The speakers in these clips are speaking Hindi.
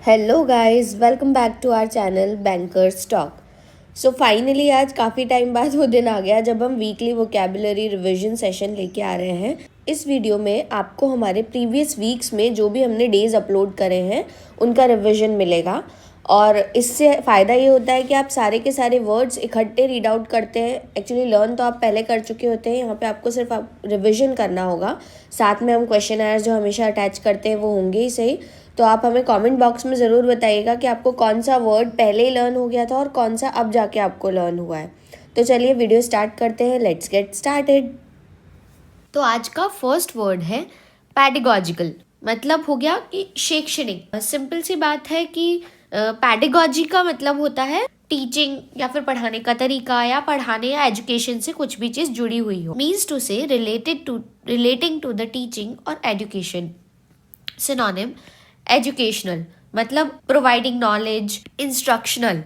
Hello guys, welcome back to our channel bankers talk. So finally आज काफ़ी टाइम बाद वो दिन आ गया जब हम वीकली वोकेबुलरी रिवीजन सेशन लेके आ रहे हैं। इस वीडियो में आपको हमारे प्रीवियस वीक्स में जो भी हमने डेज अपलोड करे हैं उनका रिवीजन मिलेगा और इससे फ़ायदा ये होता है कि आप सारे के सारे वर्ड्स इकट्ठे रीड आउट करते हैं। एक्चुअली लर्न तो आप पहले कर चुके होते हैं, यहाँ पे आपको सिर्फ आप रिविजन करना होगा। साथ में हम क्वेश्चन आंसर जो हमेशा अटैच करते हैं वो होंगे ही सही। तो आप हमें कमेंट बॉक्स में ज़रूर बताइएगा कि आपको कौन सा वर्ड पहले ही लर्न हो गया था और कौन सा अब जाके आपको लर्न हुआ है। तो चलिए वीडियो स्टार्ट करते हैं। Let's get started. तो आज का फर्स्ट वर्ड है पैडागॉजिकल। मतलब हो गया कि शैक्षणिक। सिंपल सी बात है कि पैडागॉजी का मतलब होता है टीचिंग या फिर पढ़ाने का तरीका या पढ़ाने या एजुकेशन से कुछ भी चीज जुड़ी हुई हो। मीन्स टू से रिलेटिंग टू द टीचिंग और एजुकेशन। सिनोनिम एजुकेशनल मतलब प्रोवाइडिंग नॉलेज। इंस्ट्रक्शनल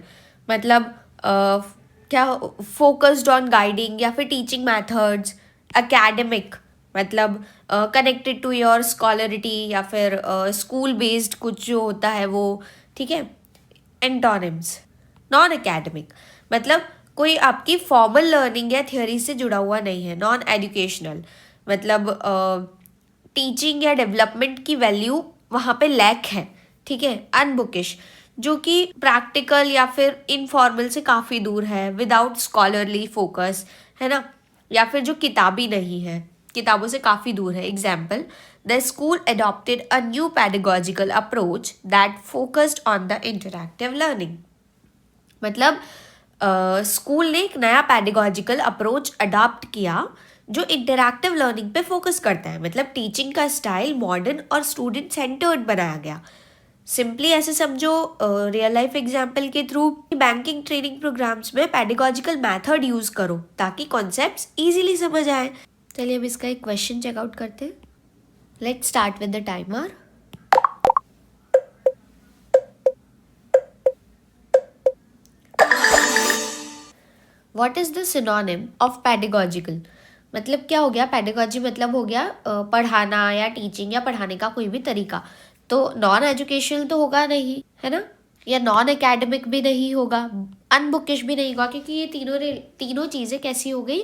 मतलब क्या फोकस्ड ऑन गाइडिंग या फिर टीचिंग मेथड्स। एकेडमिक मतलब कनेक्टेड टू योर स्कॉलरिटी या फिर स्कूल बेस्ड कुछ जो होता है वो। ठीक है। एंटोनिम्स नॉन एकेडमिक मतलब कोई आपकी फॉर्मल लर्निंग या थियोरी से जुड़ा हुआ नहीं है। नॉन एजुकेशनल मतलब टीचिंग या डेवलपमेंट की वैल्यू वहाँ पे लैक है। ठीक है। अनबुकिश जो कि प्रैक्टिकल या फिर इनफॉर्मल से काफ़ी दूर है। विदाउट स्कॉलरली फोकस है ना, या फिर जो किताबी नहीं है, किताबों से काफ़ी दूर है। Example the school adopted a new पैडागॉजिकल approach that focused on the interactive learning. मतलब स्कूल ने एक नया पैडागॉजिकल अप्रोच अडॉप्ट किया जो इंटरैक्टिव लर्निंग पे फोकस करता है। मतलब टीचिंग का स्टाइल मॉडर्न और स्टूडेंट सेंटर्ड बनाया गया। सिंपली ऐसे समझो रियल लाइफ एग्जाम्पल के थ्रू बैंकिंग ट्रेनिंग प्रोग्राम्स में पैडागॉजिकल मेथड यूज करो ताकि कॉन्सेप्ट्स इजीली समझ आए। चलिए अब इसका एक क्वेश्चन चेकआउट करते हैं। Let's start with the timer. What is the synonym of पैडागॉजिकल। मतलब क्या हो गया, पैडागॉजी मतलब हो गया पढ़ाना या टीचिंग या पढ़ाने का कोई भी तरीका। तो नॉन एजुकेशनल तो होगा नहीं, है ना, या नॉन एकेडमिक भी नहीं होगा, अनबुकिश भी नहीं होगा, क्योंकि ये तीनों चीज़ें कैसी हो गई,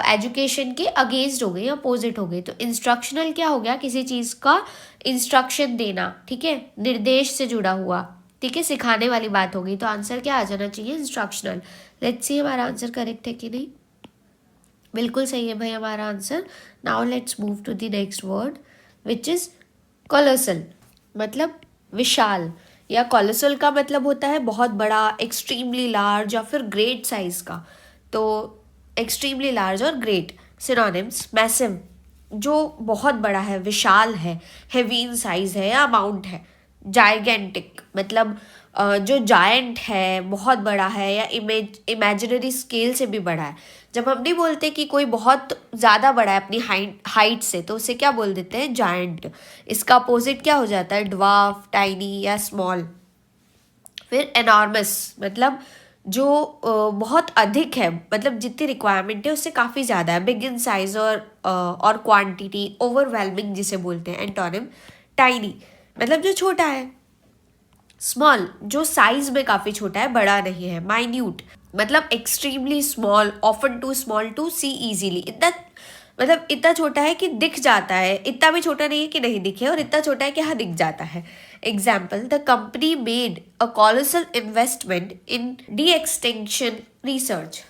एजुकेशन के अगेंस्ट हो गई, अपोजिट हो गई। तो इंस्ट्रक्शनल क्या हो गया, किसी चीज़ का इंस्ट्रक्शन देना। ठीक है, निर्देश से जुड़ा हुआ। ठीक है, सिखाने वाली बात होगी। तो आंसर क्या आ जाना चाहिए, इंस्ट्रक्शनल। लेट्स सी हमारा आंसर करेक्ट है कि नहीं। बिल्कुल सही है भाई हमारा answer. Now let's move to the next word which is colossal. मतलब विशाल, या कोलोसल का मतलब होता है बहुत बड़ा, एक्सट्रीमली लार्ज या फिर ग्रेट साइज का। तो एक्सट्रीमली लार्ज और ग्रेट। सिनोनिम्स मैसिव जो बहुत बड़ा है, विशाल है, हेवी इन साइज है या अमाउंट है। जाइगेंटिक मतलब जो जायंट है, बहुत बड़ा है या इमेजिनरी स्केल से भी बड़ा है। जब हम नहीं बोलते कि कोई बहुत ज़्यादा बड़ा है अपनी हाइट से, तो उसे क्या बोल देते हैं, जायंट। इसका अपोजिट क्या हो जाता है, ड्वार्फ, टाइनी या स्मॉल। फिर एनॉर्मस मतलब जो बहुत अधिक है, मतलब जितनी रिक्वायरमेंट है उससे काफ़ी ज़्यादा है। बिग इन साइज और क्वांटिटी, ओवरवेलमिंग जिसे बोलते हैं। एंटोनिम टाइनी मतलब जो छोटा है। स्मॉल जो साइज में काफ़ी छोटा है, बड़ा नहीं है। माइन्यूट मतलब extremely small, often too small to see easily. इतना मतलब इतना छोटा है कि दिख जाता है, इतना भी छोटा नहीं है कि नहीं दिखे, और इतना छोटा है कि हाँ दिख जाता है। Example the company made a colossal investment in D extension research.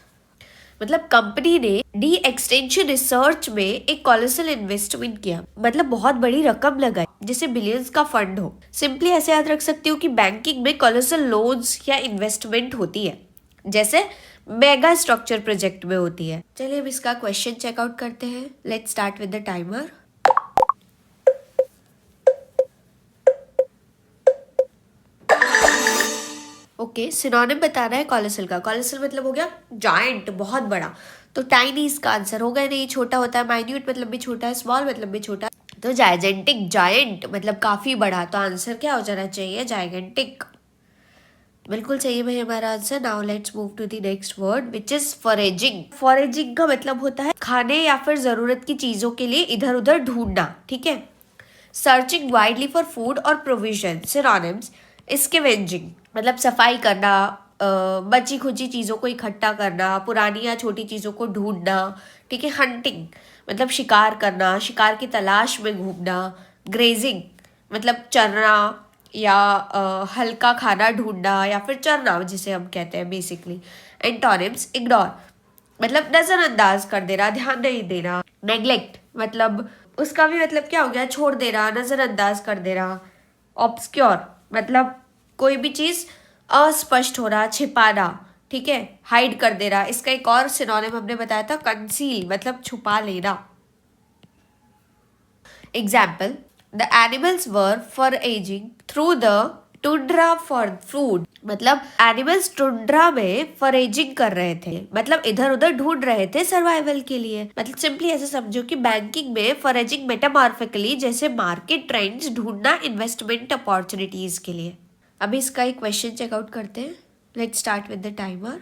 मतलब कंपनी ने डी एक्सटेंशन रिसर्च में एक कॉलोसल इन्वेस्टमेंट किया, मतलब बहुत बड़ी रकम लगाई जिसे बिलियंस का फंड हो। सिंपली ऐसे याद रख सकती हूँ कि बैंकिंग में कॉलोसल लोन्स या इन्वेस्टमेंट होती है, जैसे मेगा स्ट्रक्चर प्रोजेक्ट में होती है। चलिए अब इसका क्वेश्चन चेकआउट करते हैं। Let's start with the timer. Okay, synonym बताना है कॉलोसल का। कॉलोसल मतलब हो गया जायंट, बहुत बड़ा। तो टाइनी इसका आंसर होगा नहीं, छोटा होता है। माइन्यूट मतलब भी छोटा है, स्मॉल मतलब भी छोटा। तो जायजेंटिक, जायंट मतलब काफी बड़ा। तो आंसर क्या हो जाना चाहिए, जायगेंटिक। बिल्कुल सही है भाई हमारा answer. Now let's move to the next word which is foraging. Foraging का मतलब होता है खाने या फिर जरूरत की चीजों के लिए इधर उधर ढूंढना। ठीक है। सर्चिंग वाइडली फॉर फूड और प्रोविजन। सिनोनिम्स स्कैवेंजिंग मतलब सफाई करना, बची खुची चीज़ों को इकट्ठा करना, पुरानी या छोटी चीज़ों को ढूंढना, ठीक है। हंटिंग मतलब शिकार करना, शिकार की तलाश में घूमना। ग्रेजिंग मतलब चरना या हल्का खाना ढूंढना या फिर चरना जिसे हम कहते हैं बेसिकली। एंटोनिम्स इग्नोर मतलब नजरअंदाज कर देना, ध्यान नहीं देना। नेग्लेक्ट मतलब उसका भी मतलब क्या हो गया, छोड़ देना, नजरअंदाज कर देना। ऑब्सक्योर मतलब कोई भी चीज अस्पष्ट होना, छिपाना, ठीक है, हाइड कर देना। इसका एक और सिनोनिम हमने बताया था कंसील मतलब छुपा लेना। Example, the animals were for ageing through the tundra for food मतलब एनिमल्स टुंड्रा में फॉरेजिंग कर रहे थे, मतलब इधर उधर ढूंढ रहे थे सर्वाइवल के लिए। मतलब सिंपली ऐसे समझो कि बैंकिंग में फॉरेजिंग मेटामॉर्फिकली जैसे मार्केट ट्रेंड्स ढूंढना इन्वेस्टमेंट अपॉर्चुनिटीज के लिए। अभी इसका एक क्वेश्चन चेकआउट करते हैं। Let's start with the timer.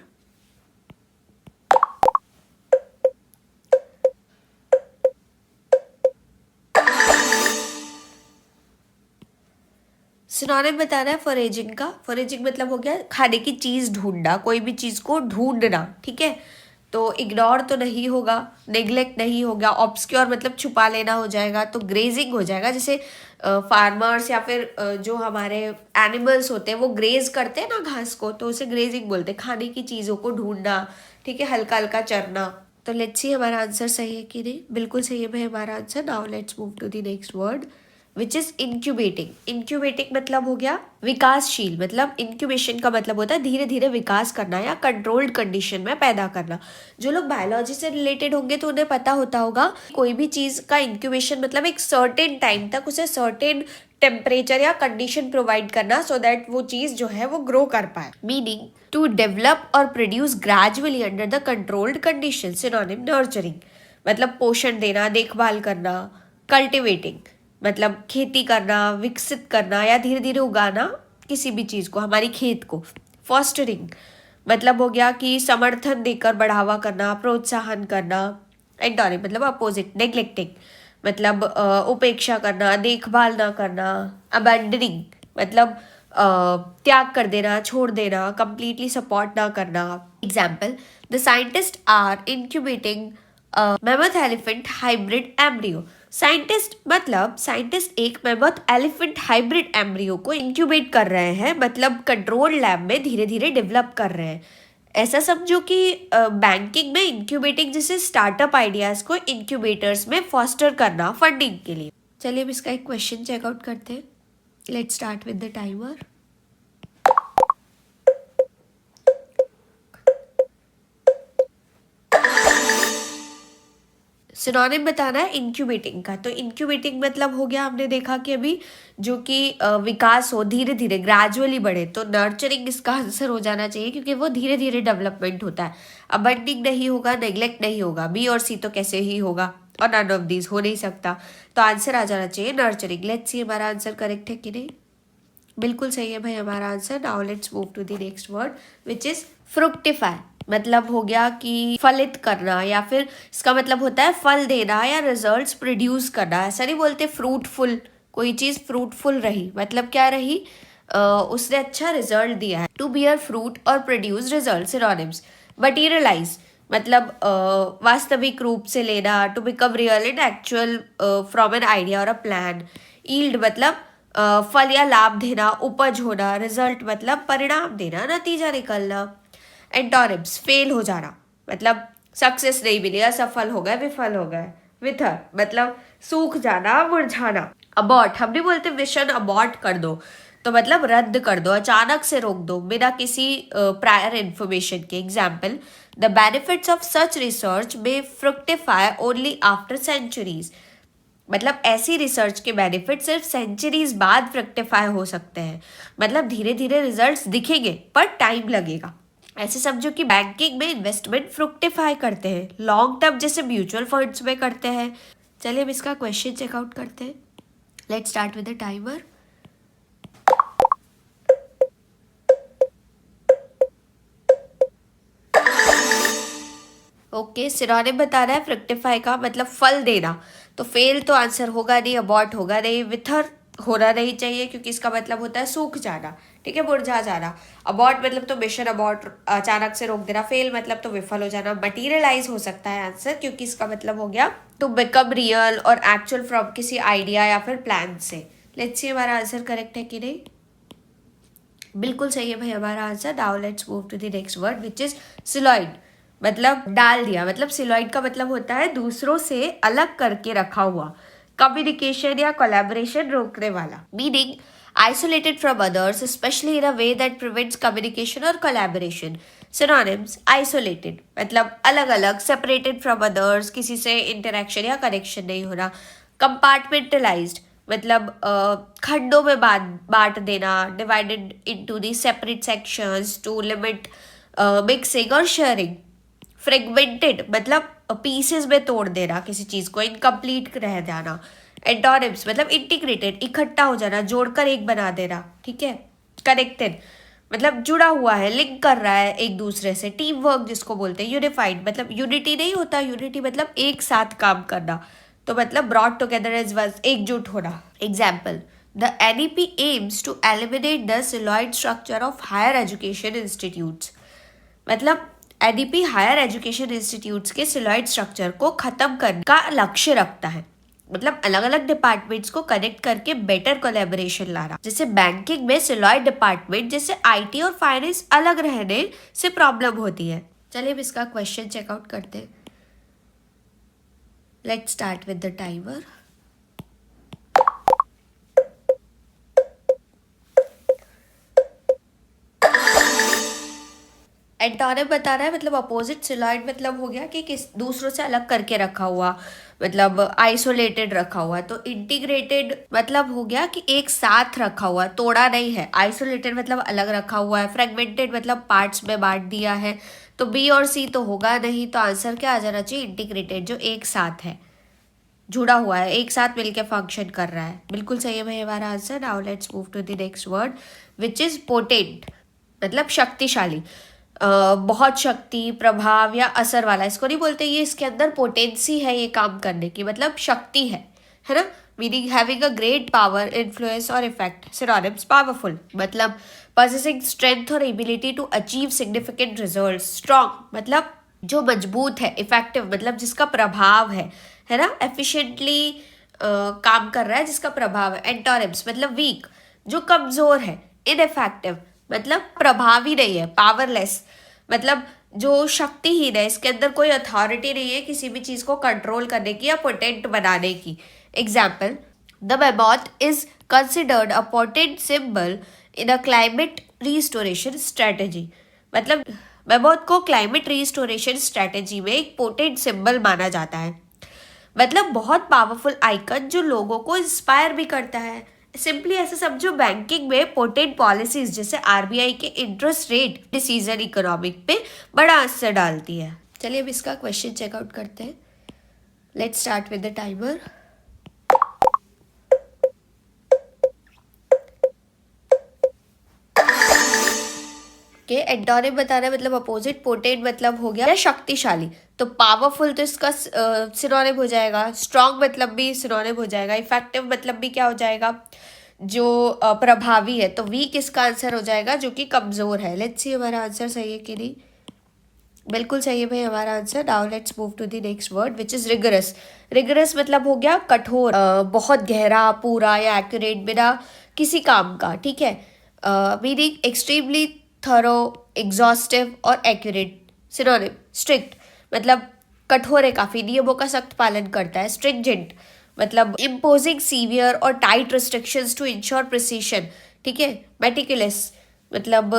Synonym बताना है फॉरेजिंग का। फॉरेजिंग मतलब हो गया खाने की चीज ढूंढना, कोई भी चीज को ढूंढना, ठीक है। तो इग्नोर तो नहीं होगा, नेग्लेक्ट नहीं होगा, ऑब्सक्योर मतलब छुपा लेना हो जाएगा, तो ग्रेजिंग हो जाएगा। जैसे फार्मर्स या फिर जो हमारे एनिमल्स होते हैं वो ग्रेज करते हैं ना घास को, तो उसे ग्रेजिंग बोलते हैं, खाने की चीज़ों को ढूंढना, ठीक है, हल्का हल्का चरना। तो लेट्स सी हमारा आंसर सही है कि नहीं। बिल्कुल सही है भाई हमारा answer. Now let's move to the next word which is incubating. Incubating मतलब हो गया विकासशील, मतलब इंक्यूबेशन का मतलब होता है धीरे धीरे विकास करना या कंट्रोल्ड कंडीशन में पैदा करना। जो लोग बायोलॉजी से रिलेटेड होंगे तो उन्हें पता होता होगा कोई भी चीज का इंक्यूबेशन मतलब एक सर्टेन टाइम तक उसे सर्टेन टेम्परेचर या कंडीशन प्रोवाइड करना सो दैट वो चीज जो है वो ग्रो कर पाए। मीनिंग टू डेवलप और produce gradually under the controlled condition. Synonym nurturing मतलब पोषण देना, देखभाल करना। कल्टिवेटिंग मतलब खेती करना, विकसित करना या धीरे धीरे उगाना किसी भी चीज़ को, हमारी खेत को। फॉस्टरिंग मतलब हो गया कि समर्थन देकर बढ़ावा करना, प्रोत्साहन करना। एंटोनिम मतलब अपोजिट, नेग्लेक्टिंग मतलब उपेक्षा करना, देखभाल ना करना। अबैंडनिंग मतलब त्याग कर देना, छोड़ देना, कंप्लीटली सपोर्ट ना करना। Example, the scientist are incubating mammoth elephant hybrid embryo. Scientist एक मैमथ एलिफेंट हाइब्रिड एम्ब्रियो को इंक्यूबेट कर रहे हैं, मतलब कंट्रोल लैब में धीरे धीरे डेवलप कर रहे हैं। ऐसा समझो कि बैंकिंग में इंक्यूबेटिंग जैसे स्टार्टअप आइडियाज को इंक्यूबेटर्स में फॉस्टर करना फंडिंग के लिए। चलिए अब इसका एक क्वेश्चन चेकआउट करते हैं। Let's start with the timer. Synonym बताना है इंक्यूबेटिंग का। तो इंक्यूबेटिंग मतलब हो गया, हमने देखा कि अभी जो कि विकास हो, धीरे धीरे ग्रेजुअली बढ़े, तो नर्चरिंग इसका आंसर हो जाना चाहिए क्योंकि वो धीरे धीरे डेवलपमेंट होता है। अबंडिंग नहीं होगा, नेग्लेक्ट नहीं होगा, बी और सी तो कैसे ही होगा, और नन ऑफ दीज हो नहीं सकता। तो आंसर आ जाना चाहिए नर्चरिंग। लेट्स सी हमारा आंसर करेक्ट है कि नहीं। बिल्कुल सही है भाई हमारा answer. Now let's move to the next word which is fructify. मतलब हो गया कि फलित करना, या फिर इसका मतलब होता है फल देना या रिजल्ट्स प्रोड्यूस करना। ऐसा नहीं बोलते फ्रूटफुल, कोई चीज फ्रूटफुल रही मतलब क्या रही, उसने अच्छा रिजल्ट दिया है। टू बियर फ्रूट और प्रोड्यूस रिजल्ट। सिनोनिम्स, मटीरियलाइज मतलब वास्तविक रूप से लेना, to become real and actual from an idea और अ प्लान। ईल्ड मतलब फल या लाभ देना, उपज होना। रिजल्ट मतलब परिणाम देना, नतीजा निकलना। एंटोनिम्स, फेल हो जाना मतलब सक्सेस नहीं मिली, असफल हो गए, विफल हो गए। विथर मतलब सूख जाना, मुरझाना। अबॉर्ट, हम नहीं बोलते मिशन अबॉर्ट कर दो, तो मतलब रद्द कर दो, अचानक से रोक दो बिना किसी प्रायर इन्फॉर्मेशन के। Example, the benefits of such research में फ्रुक्टिफाई ओनली आफ्टर सेंचुरीज। मतलब ऐसी रिसर्च के बेनिफिट सिर्फ सेंचुरीज बाद फ्रक्टिफाई हो सकते हैं, मतलब धीरे धीरे रिजल्ट्स दिखेंगे पर टाइम लगेगा। ऐसे समझो कि बैंकिंग में इन्वेस्टमेंट फ्रुक्टिफाई करते हैं, लॉन्ग टर्म जैसे म्यूचुअल फंड्स में करते हैं। चलिए अब इसका क्वेश्चन चेकआउट करते हैं। Let's start with the timer. Okay, synonym बता रहा है फ्रुक्टिफाई का मतलब फल देना, तो फेल तो आंसर होगा नहीं, अबॉर्ट होगा नहीं, विथर होना नहीं चाहिए क्योंकि इसका मतलब होता है सूख जाना, ठीक है, मुरझा जाना। अबॉर्ट मतलब तो मिशन अबॉर्ट, अचानक से रोक देना। फेल मतलब तो विफल हो जाना। मटीरियलाइज हो सकता है आंसर क्योंकि इसका मतलब हो गया टू बिकम रियल और एक्चुअल फ्रॉम किसी आइडिया या फिर प्लान से। लेट्स सी हमारा आंसर करेक्ट है कि नहीं। बिल्कुल सही है भाई हमारा answer. Now let's move to the next word which is siloed, मतलब डाल दिया। मतलब सिलॉइड का मतलब होता है दूसरों से अलग करके रखा हुआ, कम्युनिकेशन या कोलैबोरेशन रोकने वाला। Meaning isolated from others specially in a way that prevents communication और कोलैबोरेशन। सिनोनिम्स आइसोलेटेड मतलब अलग अलग, सेपरेटेड फ्रॉम अदर्स, किसी से इंटरेक्शन या कनेक्शन नहीं होना। कंपार्टमेंटलाइज्ड मतलब खंडों में बांट देना, divided into the separate sections to limit mixing और शेयरिंग। फ्रेगमेंटेड मतलब पीसेस में तोड़ देना किसी चीज को, इनकम्प्लीट रह जाना। एंटोनिम्स मतलब इंटीग्रेटेड इकट्ठा हो जाना, जोड़कर एक बना देना, ठीक है। कनेक्टेड मतलब जुड़ा हुआ है, लिंक कर रहा है एक दूसरे से। टीम वर्क जिसको बोलते हैं। यूनिफाइड मतलब यूनिटी नहीं होता, यूनिटी मतलब एक साथ काम करना, तो मतलब ब्रॉट टुगेदर एज वन, एकजुट होना। Example the NEP aims to eliminate the siloid structure of higher education institutes। मतलब NEP हायर एजुकेशन इंस्टीट्यूट्स के सिलॉइड स्ट्रक्चर को खत्म करने का लक्ष्य रखता है। मतलब अलग अलग डिपार्टमेंट्स को कनेक्ट करके बेटर कोलैबोरेशन लाना। जैसे बैंकिंग में सिलॉइड डिपार्टमेंट जैसे IT और फाइनेंस अलग रहने से प्रॉब्लम होती है। चलिए अब इसका क्वेश्चन चेकआउट करते हैं। Let's start with the timer. Antonym बता रहा है मतलब अपोजिट। सिलॉइड मतलब हो गया कि किस दूसरों से अलग करके रखा हुआ, मतलब आइसोलेटेड रखा हुआ। तो इंटीग्रेटेड मतलब हो गया कि एक साथ रखा हुआ, तोड़ा नहीं है। आइसोलेटेड मतलब अलग रखा हुआ है। फ्रेगमेंटेड मतलब पार्ट्स में बांट दिया है। तो B और C तो होगा नहीं, तो आंसर क्या आ जाना चाहिए, इंटीग्रेटेड, जो एक साथ है, जुड़ा हुआ है, एक साथ मिलकर फंक्शन कर रहा है। बिल्कुल सही है भाई हमारा answer. Now let's move to the next word which is potent, मतलब शक्तिशाली, बहुत शक्ति, प्रभाव या असर वाला। इसको नहीं बोलते, ये इसके अंदर पोटेंसी है ये काम करने की, मतलब शक्ति है ना। Meaning having a great power, influence और इफेक्ट। सिनोनिम्स पावरफुल मतलब possessing स्ट्रेंथ और ability to achieve significant result. Strong मतलब जो मजबूत है। इफेक्टिव मतलब जिसका प्रभाव है ना, एफिशिएंटली काम कर रहा है, जिसका प्रभाव है। एंटोनिम्स मतलब वीक, जो कमजोर है। इनइफेक्टिव मतलब प्रभावी नहीं है। पावरलेस मतलब जो शक्तिहीन है, इसके अंदर कोई अथॉरिटी नहीं है किसी भी चीज को कंट्रोल करने की या पोटेंट बनाने की। Example the mammoth is considered a potent symbol in a climate restoration strategy. मतलब मैमोथ को क्लाइमेट रिस्टोरेशन स्ट्रेटेजी में एक पोटेंट सिंबल माना जाता है। मतलब बहुत पावरफुल आइकन जो लोगों को इंस्पायर भी करता है। सिंपली ऐसे समझो, बैंकिंग में पोटेंट पॉलिसीज जैसे RBI के इंटरेस्ट रेट डिसीजन इकोनॉमिक पे बड़ा असर डालती है। चलिए अब इसका क्वेश्चन चेकआउट करते हैं। Let's start with the timer. के एंटोनिम बता रहा है मतलब अपोजिट। पोटेंट मतलब हो गया शक्तिशाली, तो पावरफुल तो इसका सिनोनिम हो जाएगा। स्ट्रॉन्ग मतलब भी सिनोनिम हो जाएगा। इफेक्टिव मतलब भी क्या हो जाएगा, जो प्रभावी है। तो वीक इसका आंसर हो जाएगा, जो कि कमजोर है। लेट्स सी हमारा आंसर सही है कि नहीं। बिल्कुल सही है भाई हमारा answer. Now let's move to the next word which is rigorous. Rigorous मतलब हो गया कठोर, बहुत गहरा, पूरा या एक्यूरेट, बिना किसी काम का, ठीक है। मीनिंग एक्सट्रीमली थरो, एग्जॉस्टिव और एक्यूरेट। सिनोनिम स्ट्रिक्ट मतलब कठोर है काफी, नियमों का सख्त पालन करता है। स्ट्रिंजेंट मतलब इम्पोजिंग सीवियर और tight restrictions to ensure precision, ठीक है। मेटिकुलस मतलब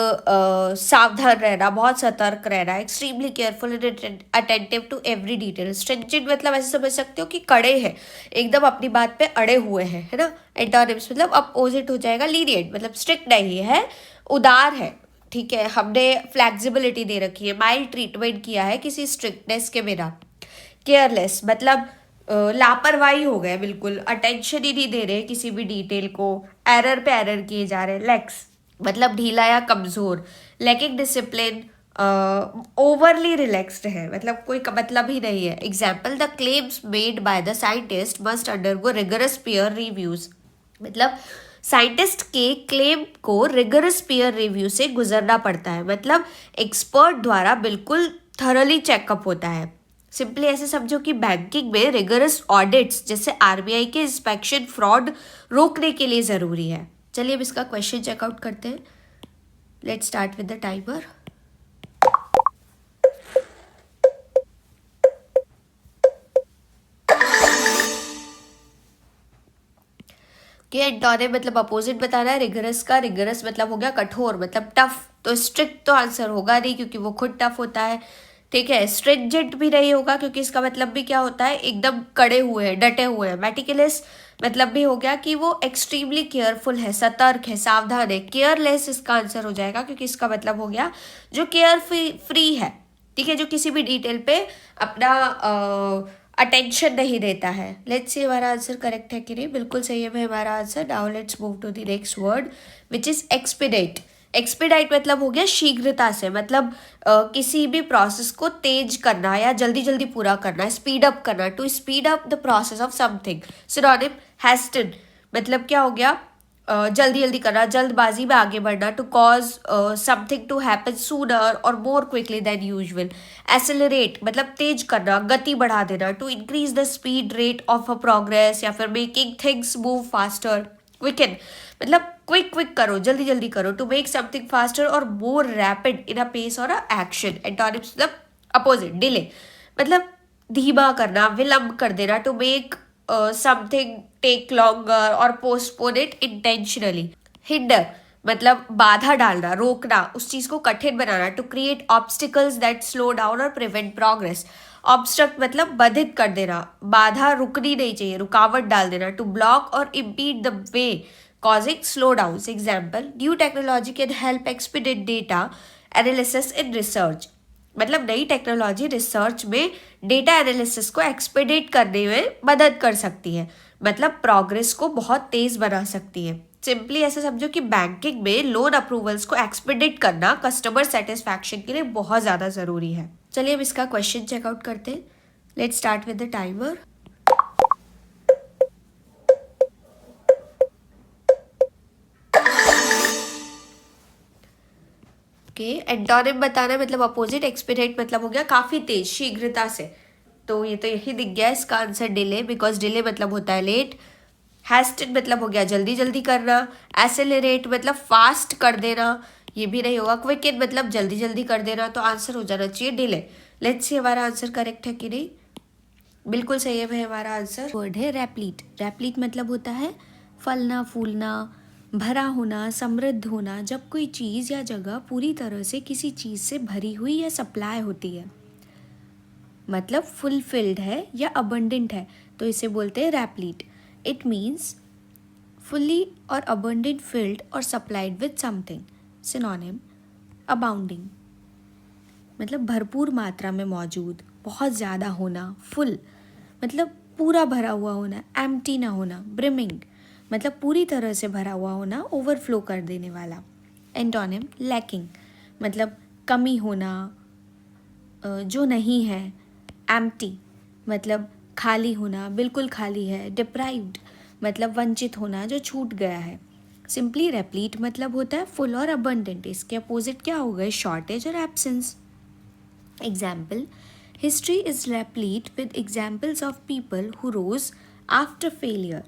सावधान रहना, बहुत सतर्क रहना। Extremely careful and attentive to every detail. Stringent मतलब ऐसे समझ सकते हो कि कड़े हैं, एकदम अपनी बात पे अड़े हुए हैं, है ना। एंटोनिम्स मतलब अपोजिट हो जाएगा लीनिएंट, मतलब स्ट्रिक्ट नहीं है, उदार है, ठीक है। हमने फ्लेक्सिबिलिटी दे रखी है, माइल्ड ट्रीटमेंट किया है किसी स्ट्रिक्टनेस के बिना। केयरलेस मतलब लापरवाही हो गए, बिल्कुल अटेंशन ही नहीं दे रहे किसी भी डिटेल को। एरर पे एरर किए जा रहे हैं। लेक्स मतलब ढीला या कमजोर। लैकिंग डिसिप्लिन ओवरली रिलैक्स्ड है, मतलब कोई मतलब ही नहीं है। Example the claims made by the scientist must undergo rigorous peer reviews. मतलब साइंटिस्ट के क्लेम को रिगरस पीयर रिव्यू से गुजरना पड़ता है, मतलब एक्सपर्ट द्वारा बिल्कुल थरली चेकअप होता है। सिंपली ऐसे समझो कि बैंकिंग में रिगरस ऑडिट्स जैसे आरबीआई के इंस्पेक्शन फ्रॉड रोकने के लिए ज़रूरी है। चलिए अब इसका क्वेश्चन चेकआउट करते हैं। Let's start with the timer. कि एंटोनिम मतलब अपोजिट बताना है। रिगरस का रिगरस मतलब हो गया कठोर, मतलब टफ, तो स्ट्रिक्ट तो आंसर होगा नहीं क्योंकि वो खुद टफ होता है। ठीक है, स्ट्रिंजेंट भी नहीं होगा क्योंकि इसका मतलब भी क्या होता है, एकदम कड़े हुए हैं, डटे हुए हैं। मेटिकुलस मतलब भी हो गया कि वो एक्सट्रीमली केयरफुल है, सतर्क है, सावधान है। केयरलेस इसका आंसर हो जाएगा क्योंकि इसका मतलब हो गया जो केयर फ्री है। ठीक है, जो किसी भी डिटेल पे अपना अटेंशन नहीं देता है। लेट्स सी हमारा आंसर करेक्ट है कि नहीं। बिल्कुल सही है भाई हमारा answer. Now let's move to the next word which is expedite. Expedite मतलब हो गया शीघ्रता से, मतलब किसी भी प्रोसेस को तेज करना या जल्दी जल्दी पूरा करना, स्पीड अप करना, to speed up the process of something. Synonym hasten मतलब क्या हो गया, जल्दी जल्दी करना, जल्दबाजी में आगे बढ़ना। To cause something to happen sooner और more quickly than usual. Accelerate मतलब तेज करना, गति बढ़ा देना। To increase the speed rate of a progress या फिर making things move faster. Quicken मतलब क्विक क्विक करो, जल्दी जल्दी करो। टू मेक समथिंग फास्टर और more rapid in a pace और अ एक्शन। एंटोनिम्स मतलब अपोजिट। डिले मतलब धीमा करना, विलंब कर देना। To make something take longer और पोस्टपोन इट इंटेंशनली। हिंडर मतलब बाधा डालना, रोकना, उस चीज को कठिन बनाना। To create obstacles that slow down और प्रिवेंट प्रोग्रेस। ऑब्स्ट्रक्ट मतलब बाधित कर देना, बाधा रुकनी नहीं चाहिए, रुकावट डाल देना। टू ब्लॉक और impede the way causing slowdowns. Example, new technology can help expedite data analysis in research. मतलब नई टेक्नोलॉजी रिसर्च में डेटा एनालिसिस को एक्सपेडिट करने में मदद कर सकती है, मतलब प्रोग्रेस को बहुत तेज बना सकती है। सिंपली ऐसे समझो कि बैंकिंग में लोन अप्रूवल्स को एक्सपेडिट करना कस्टमर सेटिस्फैक्शन के लिए बहुत ज़्यादा ज़रूरी है। चलिए अब इसका क्वेश्चन चेकआउट करते हैं। Let's start with the timer. Okay, antonym बताना है मतलब अपोजिट। एक्सपीडिएट मतलब हो गया काफी तेज, शीघ्रता से। तो ये तो यही दिख गया इसका आंसर डिले, बिकॉज डिले मतलब होता है लेट। हैस्टेड मतलब हो गया जल्दी जल्दी करना। एसेलरेट मतलब फास्ट कर देना, ये भी नहीं होगा। क्विकन मतलब जल्दी जल्दी कर देना, तो आंसर हो जाना चाहिए डिले। लेट्स सी हमारा आंसर करेक्ट है कि नहीं। बिल्कुल सही है भाई हमारा आंसर। वर्ड है रैप्लीट। रैप्लीट मतलब होता है फलना फूलना, भरा होना, समृद्ध होना। जब कोई चीज़ या जगह पूरी तरह से किसी चीज़ से भरी हुई या सप्लाई होती है, मतलब फुलफिल्ड है या अबंडेंट है, तो इसे बोलते हैं रैप्लीट। इट मीन्स फुल्ली और अबंडेंट फिल्ड और सप्लाइड विद समथिंग। सिनोनिम अबाउंडिंग मतलब भरपूर मात्रा में मौजूद, बहुत ज़्यादा होना। फुल मतलब पूरा भरा हुआ होना, एम्प्टी ना होना। ब्रिमिंग मतलब पूरी तरह से भरा हुआ होना, ओवरफ्लो कर देने वाला। एंटोनिम लैकिंग मतलब कमी होना, जो नहीं है। एम्प्टी मतलब खाली होना, बिल्कुल खाली है। डिप्राइव्ड मतलब वंचित होना, जो छूट गया है। सिंपली रेप्लीट मतलब होता है फुल और अबंडेंट। इसके अपोजिट क्या हो गए, शॉर्टेज और absence. Example, history is replete with examples of people who rose after failure.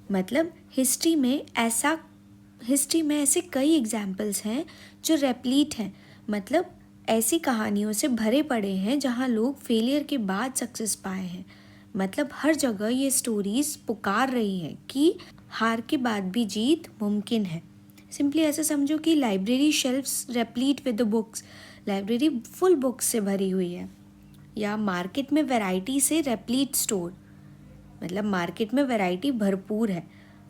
मतलब हिस्ट्री में ऐसे कई एग्जाम्पल्स हैं जो रेप्लीट हैं, मतलब ऐसी कहानियों से भरे पड़े हैं जहाँ लोग फेलियर के बाद सक्सेस पाए हैं। मतलब हर जगह ये स्टोरीज पुकार रही हैं कि हार के बाद भी जीत मुमकिन है। सिंपली ऐसे समझो कि library shelves replete with the books, library full books से भरी हुई है। या मार्केट में वैरायटी से रेप्लीट स्टोर, मतलब मार्केट में वैरायटी भरपूर है।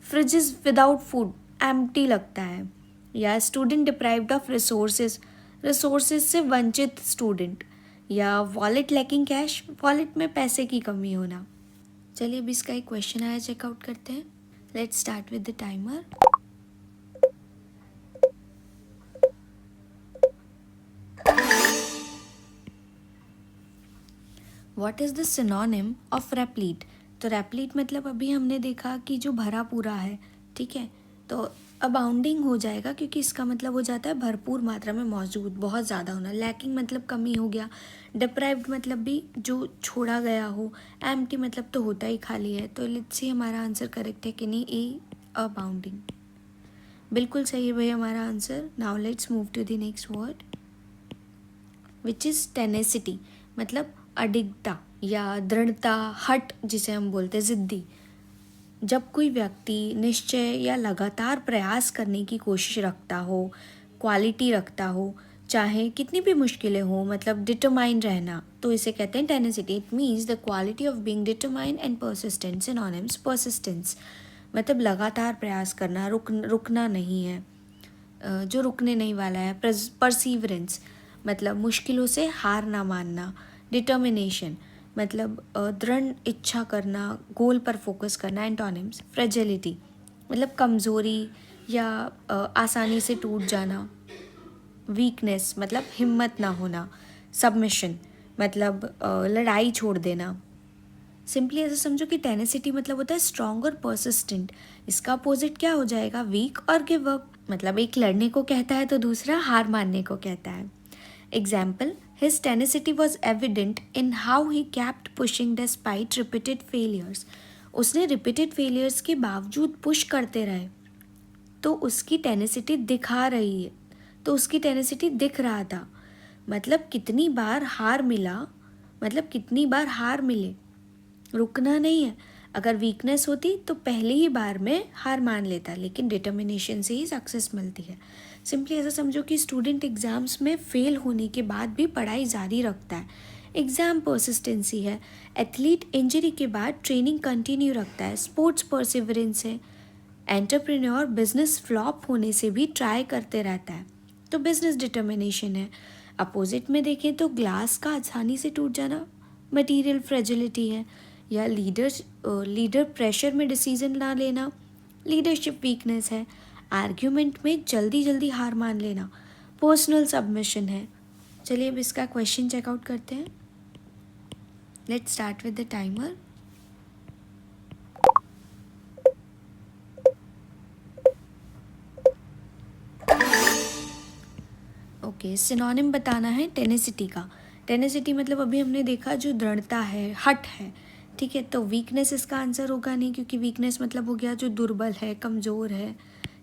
फ्रिजेस विदाउट फूड एम्प्टी लगता है। या student deprived of resources, resources से वंचित स्टूडेंट। या वॉलेट लैकिंग कैश, वॉलेट में पैसे की कमी होना। चलिए अब इसका एक क्वेश्चन आया, चेकआउट करते हैं। Let's start with the timer. What is the synonym of replete. तो रेप्लीट मतलब अभी हमने देखा कि जो भरा पूरा है, ठीक है, तो अबाउंडिंग हो जाएगा क्योंकि इसका मतलब हो जाता है भरपूर मात्रा में मौजूद, बहुत ज़्यादा होना। लैकिंग मतलब कमी हो गया। डिप्राइव्ड मतलब भी जो छोड़ा गया हो। एम्प्टी मतलब तो होता ही खाली है। तो लेट्स सी हमारा आंसर करेक्ट है कि नहीं, ए अबाउंडिंग। बिल्कुल सही है भाई हमारा answer. Now let's move to the next word which is tenacity, मतलब अडिगता या दृढ़ता, हट जिसे हम बोलते हैं, ज़िद्दी। जब कोई व्यक्ति निश्चय या लगातार प्रयास करने की कोशिश रखता हो, क्वालिटी रखता हो, चाहे कितनी भी मुश्किलें हो, मतलब डिटरमाइन रहना, तो इसे कहते हैं tenacity. It means the quality of being determine and persistent. Synonyms persistence मतलब लगातार प्रयास करना, रुकना नहीं है, जो रुकने नहीं वाला है। परसीवरेंस मतलब मुश्किलों से हार ना मानना। डिटर्मिनेशन मतलब दृढ़ इच्छा करना, गोल पर फोकस करना। एंटोनिम्स फ्रेजिलिटी मतलब कमज़ोरी या आसानी से टूट जाना। वीकनेस मतलब हिम्मत ना होना। सबमिशन मतलब लड़ाई छोड़ देना। सिंपली ऐसे समझो कि टेनेसिटी मतलब होता है स्ट्रॉन्ग और परसिस्टेंट। इसका अपोजिट क्या हो जाएगा, वीक और गिव अप। मतलब एक लड़ने को कहता है तो दूसरा हार मानने को कहता है। Example, his tenacity was evident in how he kept pushing despite repeated failures. उसने रिपीटेड फेलियर्स के बावजूद पुश करते रहे, तो उसकी टेनेसिटी दिखा रही है, तो उसकी टेनेसिटी दिख रहा था। मतलब कितनी बार हार मिला, मतलब कितनी बार हार मिले, रुकना नहीं है। अगर वीकनेस होती तो पहली ही बार में हार मान लेता, लेकिन डिटर्मिनेशन से ही सक्सेस मिलती है। सिंपली ऐसा समझो कि स्टूडेंट एग्ज़ाम्स में फेल होने के बाद भी पढ़ाई जारी रखता है, एग्ज़ाम परसिस्टेंसी है। एथलीट इंजरी के बाद ट्रेनिंग कंटिन्यू रखता है, स्पोर्ट्स परसिवरेंस है। एंटरप्रेन्योर बिजनेस फ्लॉप होने से भी ट्राई करते रहता है, तो बिजनेस डिटर्मिनेशन है। अपोजिट में देखें तो ग्लास का आसानी से टूट जाना मटीरियल फ्रेजिलिटी है, या लीडर प्रेशर में डिसीजन ना लेना लीडरशिप वीकनेस है। आर्ग्यूमेंट में जल्दी जल्दी हार मान लेना पर्सनल सबमिशन है। चलिए अब इसका क्वेश्चन चेकआउट करते हैं। Let's start with the timer. Okay, synonym बताना है टेनेसिटी का। टेनेसिटी मतलब अभी हमने देखा जो दृढ़ता है, हट है, ठीक है। तो वीकनेस इसका आंसर होगा नहीं, क्योंकि वीकनेस मतलब हो गया जो दुर्बल है, कमज़ोर है,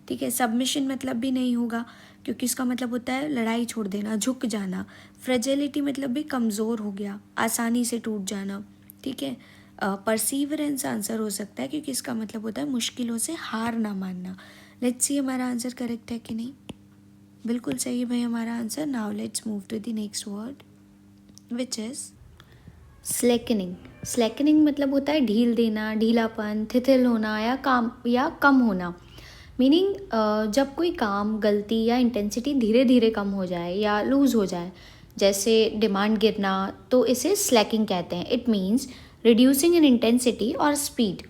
ठीक है। सबमिशन मतलब भी नहीं होगा, क्योंकि इसका मतलब होता है लड़ाई छोड़ देना, झुक जाना। फ्रेजिलिटी मतलब भी कमज़ोर हो गया, आसानी से टूट जाना, ठीक है। परसीवरेंस आंसर हो सकता है, क्योंकि इसका मतलब होता है मुश्किलों से हार ना मानना। लेट्स सी हमारा आंसर करेक्ट है कि नहीं। बिल्कुल सही है भाई हमारा answer. Now let's move to the next word which is slackening. Slackening मतलब होता है ढील देना, ढीलापन, थिथिल होना या कम होना। मीनिंग जब कोई काम, गलती या इंटेंसिटी धीरे धीरे कम हो जाए या लूज़ हो जाए, जैसे डिमांड गिरना, तो इसे स्लैकिंग कहते हैं। It means reducing in intensity और स्पीड।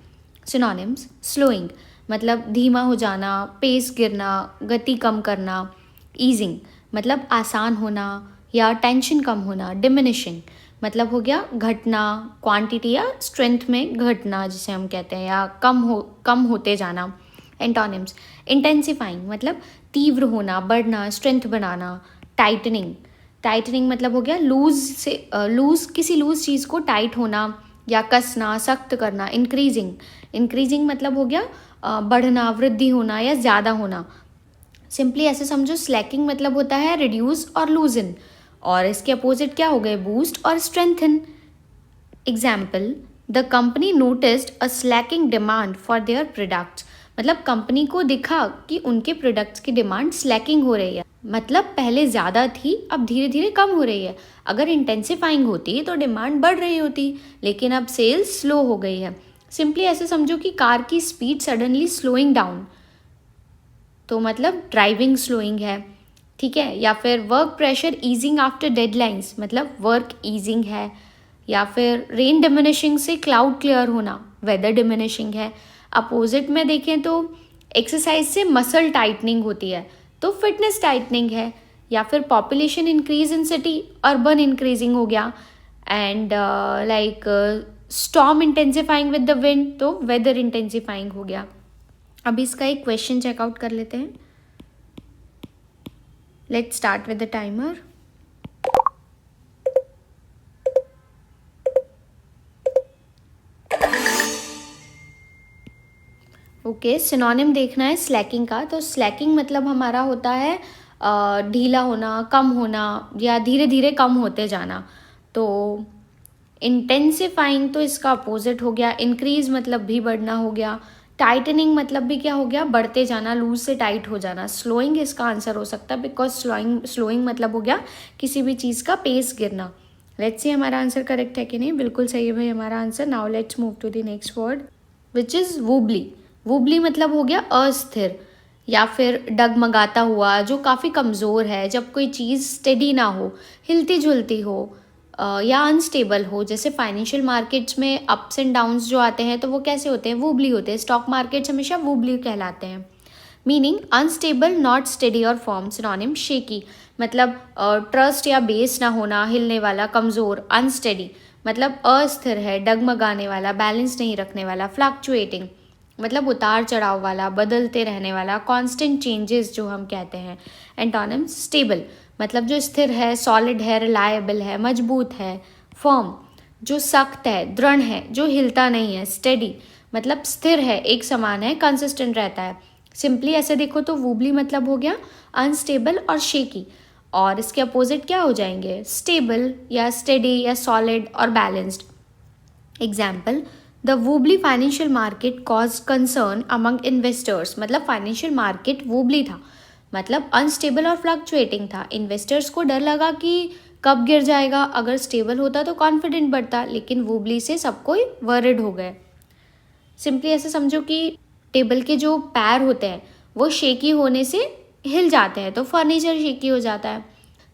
सिनोनिम्स स्लोइंग मतलब धीमा हो जाना, पेस गिरना, गति कम करना। ईजिंग मतलब आसान होना या टेंशन कम होना। डिमिनिशिंग मतलब हो गया घटना, क्वांटिटी या स्ट्रेंथ में घटना जिसे हम कहते हैं, या कम होते जाना। एंटोनिम्स इंटेंसिफाइंग मतलब तीव्र होना, बढ़ना, स्ट्रेंथ बनाना। टाइटनिंग मतलब हो गया किसी लूज चीज़ को टाइट होना या कसना, सख्त करना। इंक्रीजिंग मतलब हो गया बढ़ना, वृद्धि होना या ज़्यादा होना। सिंपली ऐसे समझो, स्लैकिंग मतलब होता है रिड्यूस और लूजन, और इसके अपोजिट क्या हो गए, बूस्ट और strengthen. Example, the company noticed a Slaking demand for their products. मतलब कंपनी को दिखा कि उनके प्रोडक्ट्स की डिमांड स्लैकिंग हो रही है, मतलब पहले ज़्यादा थी, अब धीरे धीरे कम हो रही है। अगर इंटेंसिफाइंग होती तो डिमांड बढ़ रही होती, लेकिन अब सेल्स स्लो हो गई है। सिंपली ऐसे समझो कि कार की स्पीड सडनली स्लोइंग डाउन, तो मतलब ड्राइविंग स्लोइंग है, ठीक है। या फिर work pressure easing after deadlines, मतलब वर्क ईजिंग है। या फिर रेन डिमिनिशिंग से क्लाउड क्लियर होना, वेदर डिमिनिशिंग है। अपोजिट में देखें तो एक्सरसाइज से मसल टाइटनिंग होती है, तो फिटनेस टाइटनिंग है। या फिर population increase in city, urban increasing हो गया। And like storm intensifying with the wind, तो वेदर इंटेंसिफाइंग हो गया। अभी इसका एक क्वेश्चन चेकआउट कर लेते हैं. Let's start with the timer. Okay, synonym देखना है स्लैकिंग का. तो स्लैकिंग मतलब हमारा होता है ढीला होना, कम होना या धीरे धीरे कम होते जाना. तो इंटेंसिफाइंग तो इसका अपोजिट हो गया. इंक्रीज मतलब भी बढ़ना हो गया. टाइटनिंग मतलब भी क्या हो गया, बढ़ते जाना, लूज से टाइट हो जाना. स्लोइंग इसका आंसर हो सकता है, बिकॉज स्लोइंग मतलब हो गया किसी भी चीज़ का पेस गिरना. लेट्स सी हमारा आंसर करेक्ट है कि नहीं. बिल्कुल सही है भाई हमारा answer. Now let's move to the next word which is wobbly. Wobbly मतलब हो गया अस्थिर या फिर डगमगाता हुआ, जो काफ़ी कमज़ोर है. जब कोई चीज़ स्टेडी ना हो, हिलती झुलती हो या अनस्टेबल हो. जैसे फाइनेंशियल मार्केट्स में अप्स एंड डाउन्स जो आते हैं तो वो कैसे होते हैं, वुबली होते हैं. स्टॉक मार्केट्स हमेशा वुबली कहलाते हैं. मीनिंग अनस्टेबल, नॉट स्टेडी और फॉर्म. सिनोनिम शेकी मतलब ट्रस्ट या बेस ना होना, हिलने वाला, कमज़ोर. अनस्टेडी मतलब अस्थिर है, डगमगाने वाला, बैलेंस नहीं रखने वाला. फ्लक्चुएटिंग मतलब उतार चढ़ाव वाला, बदलते रहने वाला, कांस्टेंट चेंजेस जो हम कहते हैं. एंटोनिम्स स्टेबल मतलब जो स्थिर है, सॉलिड है, रिलायबल है, मजबूत है. फर्म जो सख्त है, दृढ़ है, जो हिलता नहीं है. स्टेडी मतलब स्थिर है, एक समान है, कंसिस्टेंट रहता है. सिंपली ऐसे देखो तो वुबली मतलब हो गया अनस्टेबल और शेकी, और इसके अपोजिट क्या हो जाएंगे, स्टेबल या स्टेडी या सॉलिड और balanced. Example, the wobbly financial market cause concern among investors. मतलब फाइनेंशियल मार्केट वुबली था, मतलब अनस्टेबल और फ्लक्चुएटिंग था. इन्वेस्टर्स को डर लगा कि कब गिर जाएगा. अगर स्टेबल होता तो कॉन्फिडेंट बढ़ता, लेकिन वुबली से सब कोई वरिड हो गए. सिंपली ऐसे समझो कि टेबल के जो पैर होते हैं वो शेकी होने से हिल जाते हैं, तो फर्नीचर शेकी हो जाता है.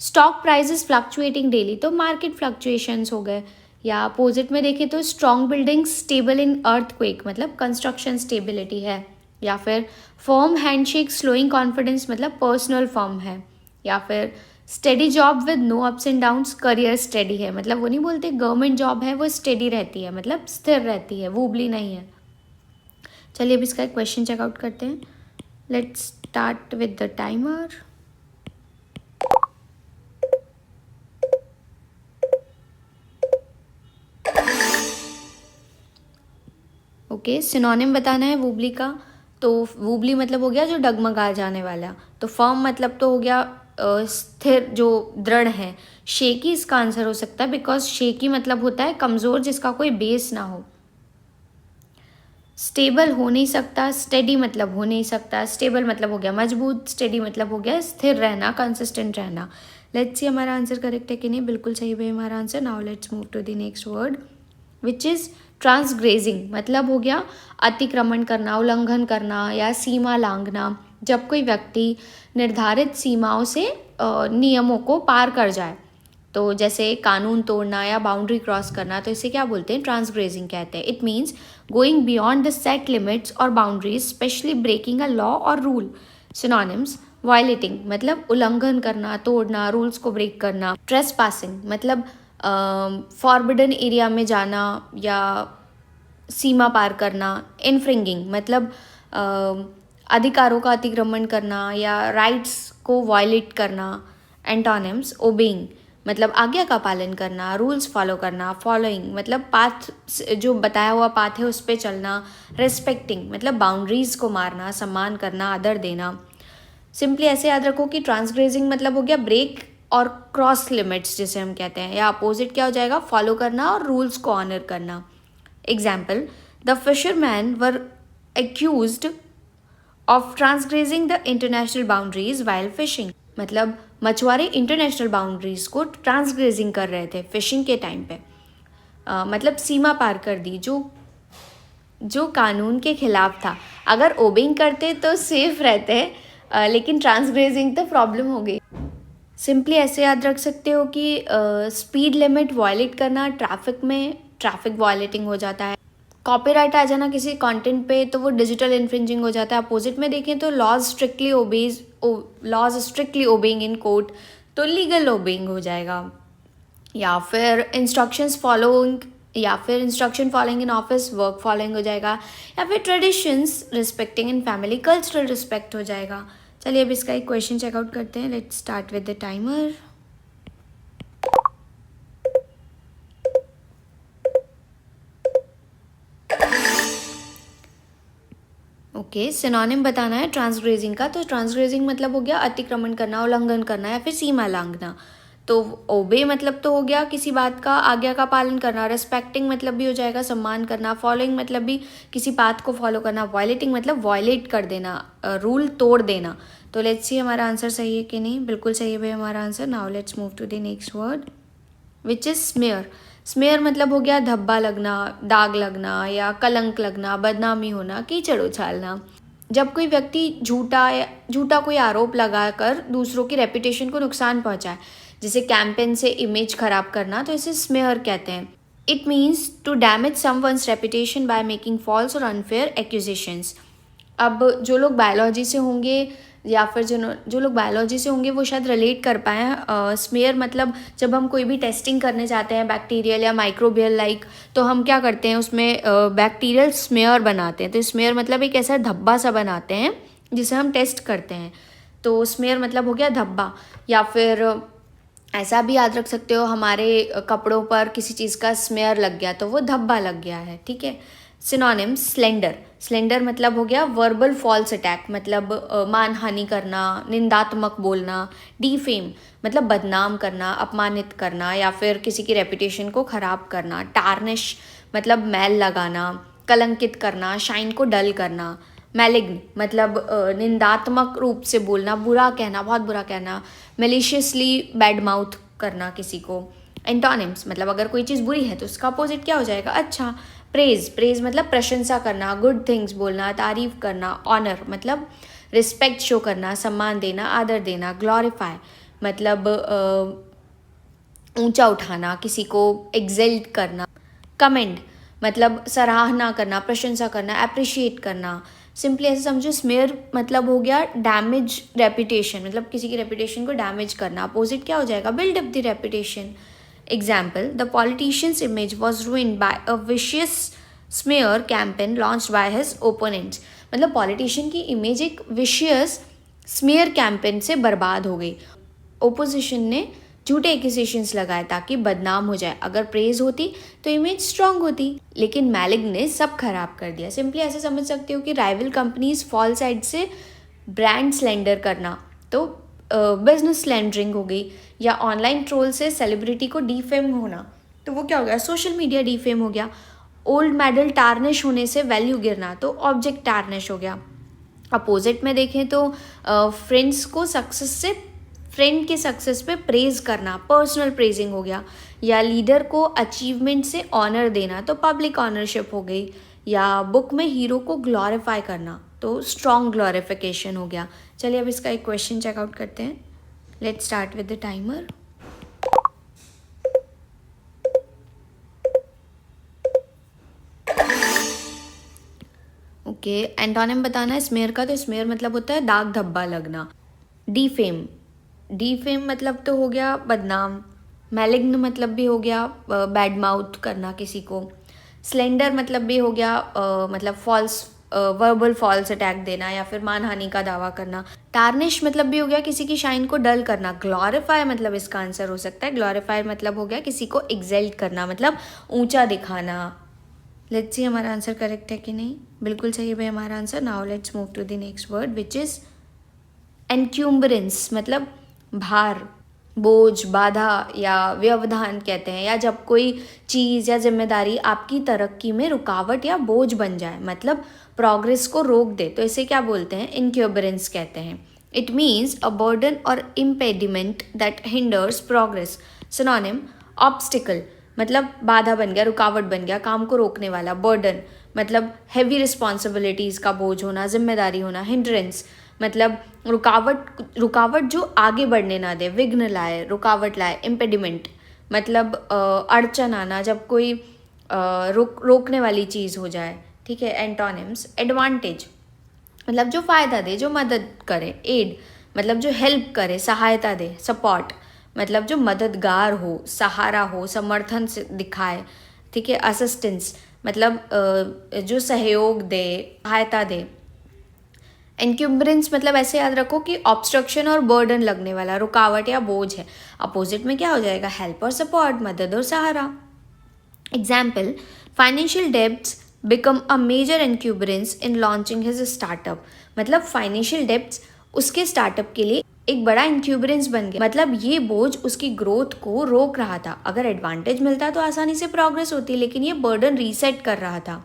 स्टॉक प्राइजेस फ्लक्चुएटिंग डेली, तो मार्केट फ्लक्चुएशंस हो गए. या अपोजिट में देखें तो strong building stable in earthquake मतलब कंस्ट्रक्शन स्टेबिलिटी है. या फिर फर्म हैंडशेक स्लोइंग कॉन्फिडेंस मतलब पर्सनल फर्म है. या फिर steady job with no ups and downs, career steady है. मतलब वो नहीं बोलते गवर्नमेंट जॉब है वो स्टेडी रहती है, मतलब स्थिर रहती है, वुबली नहीं है. चलिए अब इसका एक क्वेश्चन चेकआउट करते हैं. Let's start with the timer. Okay, synonym बताना है वुबली का. तो वुबली मतलब हो गया जो डगमगा जाने वाला. तो फर्म मतलब तो हो गया स्थिर, जो दृढ़ है. शेकी इसका आंसर हो सकता है, बिकॉज शेकी मतलब होता है कमज़ोर, जिसका कोई बेस ना हो. स्टेबल हो नहीं सकता, स्टेडी मतलब हो नहीं सकता. स्टेबल मतलब हो गया मजबूत, स्टेडी मतलब हो गया स्थिर रहना, कंसिस्टेंट रहना. लेट्स सी हमारा आंसर करेक्ट है कि नहीं. बिल्कुल सही है हमारा answer. Now let's move to the next word which is transgressing. मतलब हो गया अतिक्रमण करना, उल्लंघन करना या सीमा लांघना. जब कोई व्यक्ति निर्धारित सीमाओं से नियमों को पार कर जाए, तो जैसे कानून तोड़ना या बाउंड्री क्रॉस करना, तो इसे क्या बोलते हैं, ट्रांसग्रेजिंग कहते हैं. It means going beyond the set limits और boundaries, specially breaking a law और रूल. सिनोनिम्स वायलेटिंग मतलब उल्लंघन करना, तोड़ना, रूल्स को ब्रेक करना. ट्रेसपासिंग मतलब फॉरबिडन एरिया में जाना या सीमा पार करना. इनफ्रिंगिंग मतलब अधिकारों का अतिक्रमण करना या राइट्स को वायलेट करना. एंटोनिम्स ओबेइंग मतलब आज्ञा का पालन करना, रूल्स फॉलो करना. फॉलोइंग मतलब पाथ, जो बताया हुआ पाथ है उस पर चलना. रेस्पेक्टिंग मतलब बाउंड्रीज को मारना, सम्मान करना, आदर देना. सिंपली ऐसे याद रखो कि ट्रांसग्रेजिंग मतलब हो गया ब्रेक और क्रॉस लिमिट्स जिसे हम कहते हैं, या अपोजिट क्या हो जाएगा, फॉलो करना और रूल्स को ऑनर करना. Example, the fisherman were accused of transgressing the international boundaries while fishing. मतलब मछुआरे इंटरनेशनल बाउंड्रीज को ट्रांसग्रेजिंग कर रहे थे फिशिंग के टाइम पे. मतलब सीमा पार कर दी, जो कानून के खिलाफ था. अगर ओबेइंग करते तो सेफ रहते, लेकिन ट्रांसग्रेजिंग तो प्रॉब्लम हो गई. सिंपली ऐसे याद रख सकते हो कि स्पीड लिमिट वायलेट करना ट्रैफिक में ट्रैफिक वायलेटिंग हो जाता है. कॉपीराइट आ जाना किसी कंटेंट पे तो वो डिजिटल इन्फ्रिंजिंग हो जाता है. अपोजिट में देखें तो laws strictly obeying in court, तो लीगल ओबेइंग हो जाएगा. या फिर इंस्ट्रक्शंस फॉलोइंग या फिर instruction following in office, work following हो जाएगा, या फिर traditions respecting in family, cultural respect हो जाएगा। चलिए अब इसका एक क्वेश्चन चेकआउट करते हैं। Let's start with the timer. Okay, synonym बताना है ट्रांसग्रेजिंग का। तो ट्रांसग्रेजिंग मतलब हो गया अतिक्रमण करना, उल्लंघन करना या फिर सीमा लांघना। तो ओबे मतलब तो हो गया किसी बात का, आज्ञा का पालन करना। रिस्पेक्टिंग मतलब भी हो जाएगा सम्मान करना। फॉलोइंग मतलब भी किसी बात को फॉलो करना। वायलेटिंग मतलब वायलेट कर देना, रूल तोड़ देना। तो लेट्स सी हमारा आंसर सही है कि नहीं। बिल्कुल सही है भाई हमारा answer. Now let's move to the next word which is smear. Smear मतलब हो गया धब्बा लगना, दाग लगना या कलंक लगना, बदनामी होना, कीचड़ उछालना। जब कोई व्यक्ति झूठा कोई आरोप लगाकर दूसरों की रेपुटेशन को नुकसान पहुंचाए, जैसे कैंपेन से इमेज खराब करना, तो इसे स्मेयर कहते हैं। It means to damage someone's reputation by making false और अनफेयर एक्यूजेशंस। अब जो लोग बायोलॉजी से होंगे या फिर जो लोग बायोलॉजी से होंगे वो शायद रिलेट कर पाएँ। स्मेयर मतलब जब हम कोई भी टेस्टिंग करने जाते हैं बैक्टीरियल या माइक्रोबियल लाइक, तो हम क्या करते हैं उसमें बैक्टीरियल स्मेयर बनाते हैं। तो स्मेयर मतलब एक ऐसा धब्बा सा बनाते हैं जिसे हम टेस्ट करते हैं। तो स्मेयर मतलब हो गया धब्बा। या फिर ऐसा भी याद रख सकते हो, हमारे कपड़ों पर किसी चीज़ का स्मेयर लग गया तो वो धब्बा लग गया है, ठीक है। Synonym slender. स्लेंडर मतलब हो गया वर्बल फॉल्स अटैक, मतलब मानहानि करना, निंदात्मक बोलना। डीफेम मतलब बदनाम करना, अपमानित करना या फिर किसी की रेपुटेशन को ख़राब करना। टार्निश मतलब मैल लगाना, कलंकित करना, शाइन को डल करना। मैलिग्न मतलब निंदात्मक रूप से बोलना, बुरा कहना, बहुत बुरा कहना। मेलिशियसली बैड माउथ करना किसी को। एंटोनिम्स मतलब अगर कोई चीज़ बुरी है तो उसका अपोजिट क्या हो जाएगा, अच्छा। प्रेज मतलब प्रशंसा करना, गुड थिंग्स बोलना, तारीफ करना। ऑनर मतलब रिस्पेक्ट शो करना, सम्मान देना, आदर देना। ग्लोरीफाई मतलब ऊंचा उठाना, किसी को एक्सेल्ट करना। कमेंड मतलब सराहना करना, प्रशंसा करना, अप्रिशिएट करना। सिंपली ऐसे समझो, स्मेयर मतलब हो गया डैमेज रेपुटेशन, मतलब किसी की रेपुटेशन को डैमेज करना। अपोजिट क्या हो जाएगा, build up the reputation. Example, the politician's image was ruined by a vicious smear campaign launched by his opponents. मतलब पॉलिटिशियन की इमेज एक विशियस स्मेयर कैंपेन से बर्बाद हो गई। ओपोजिशन ने झूठे एक्यूजेशंस लगाए ताकि बदनाम हो जाए। अगर प्रेज होती तो इमेज स्ट्रांग होती, लेकिन मैलिग्न ने सब खराब कर दिया। सिंपली ऐसे समझ सकते हो कि राइवल कंपनीज फॉल साइड से ब्रांड स्लेंडर करना, तो बिजनेस स्लैंडरिंग हो गई। या ऑनलाइन ट्रोल से सेलिब्रिटी को डीफेम होना, तो वो क्या हो गया, सोशल मीडिया डीफेम हो गया। ओल्ड मेडल टार्निश होने से वैल्यू गिरना, तो ऑब्जेक्ट टार्निश हो गया। अपोजिट में देखें तो फ्रेंड्स को सक्सेस से, फ्रेंड के सक्सेस पे प्रेज करना, पर्सनल प्रेजिंग हो गया। या लीडर को अचीवमेंट से ऑनर देना, तो पब्लिक ऑनरशिप हो गई। या बुक में हीरो को ग्लोरीफाई करना, तो स्ट्रॉन्ग ग्लोरिफिकेशन हो गया। चलिए अब इसका एक क्वेश्चन चेकआउट करते हैं। Let's start with the timer. Okay, antonym बताना है स्मेयर का। तो स्मेयर मतलब होता है दाग धब्बा लगना। डीफेम मतलब तो हो गया बदनाम। मैलिग्न मतलब भी हो गया बैड माउथ करना किसी को। स्लेंडर मतलब भी हो गया मतलब फॉल्स वर्बल फॉल्स अटैक देना या फिर मानहानि का दावा करना। टार्निश मतलब भी हो गया किसी की शाइन को डल करना। ग्लोरीफाई मतलब इसका आंसर हो सकता है। ग्लोरीफाई मतलब हो गया किसी को एक्सेल्ट करना, मतलब ऊंचा दिखाना। लेट्स सी हमारा आंसर करेक्ट है कि नहीं। बिल्कुल सही है भाई हमारा answer. Now let's move to the next word which is encumbrance, मतलब भार, बोझ, बाधा या व्यवधान कहते हैं। या जब कोई चीज़ या जिम्मेदारी आपकी तरक्की में रुकावट या बोझ बन जाए, मतलब प्रोग्रेस को रोक दे, तो इसे क्या बोलते हैं, इनक्यूबरेंस कहते हैं। इट मीन्स अ बर्डन और impediment that hinders progress. Synonym obstacle मतलब बाधा बन गया, रुकावट बन गया, काम को रोकने वाला। बर्डन मतलब हैवी रिस्पॉन्सिबिलिटीज़ का बोझ होना, जिम्मेदारी होना। हिंड्रेंस मतलब रुकावट जो आगे बढ़ने ना दे, विघ्न लाए, रुकावट लाए। इम्पेडिमेंट मतलब अड़चन आना, जब कोई रोकने वाली चीज़ हो जाए, ठीक है। एंटोनिम्स एडवांटेज मतलब जो फ़ायदा दे, जो मदद करे। एड मतलब जो हेल्प करे, सहायता दे। सपोर्ट मतलब जो मददगार हो, सहारा हो, समर्थन से दिखाए, ठीक है, असिस्टेंस मतलब जो सहयोग दे, सहायता दे। एनक्यूम्ब्रेंस मतलब ऐसे याद रखो कि ऑब्स्ट्रक्शन और बर्डन लगने वाला, रुकावट या बोझ है। अपोजिट में क्या हो जाएगा, हेल्प और सपोर्ट, मदद और सहारा। Example, financial debts become a major encumbrance in launching his startup. मतलब फाइनेंशियल डेब्ट्स उसके स्टार्टअप के लिए एक बड़ा इंक्यूबरेंस बन गया, मतलब ये बोझ उसकी ग्रोथ को रोक रहा था। अगर एडवांटेज मिलता तो आसानी से प्रोग्रेस होती, लेकिन ये बर्डन रीसेट कर रहा था।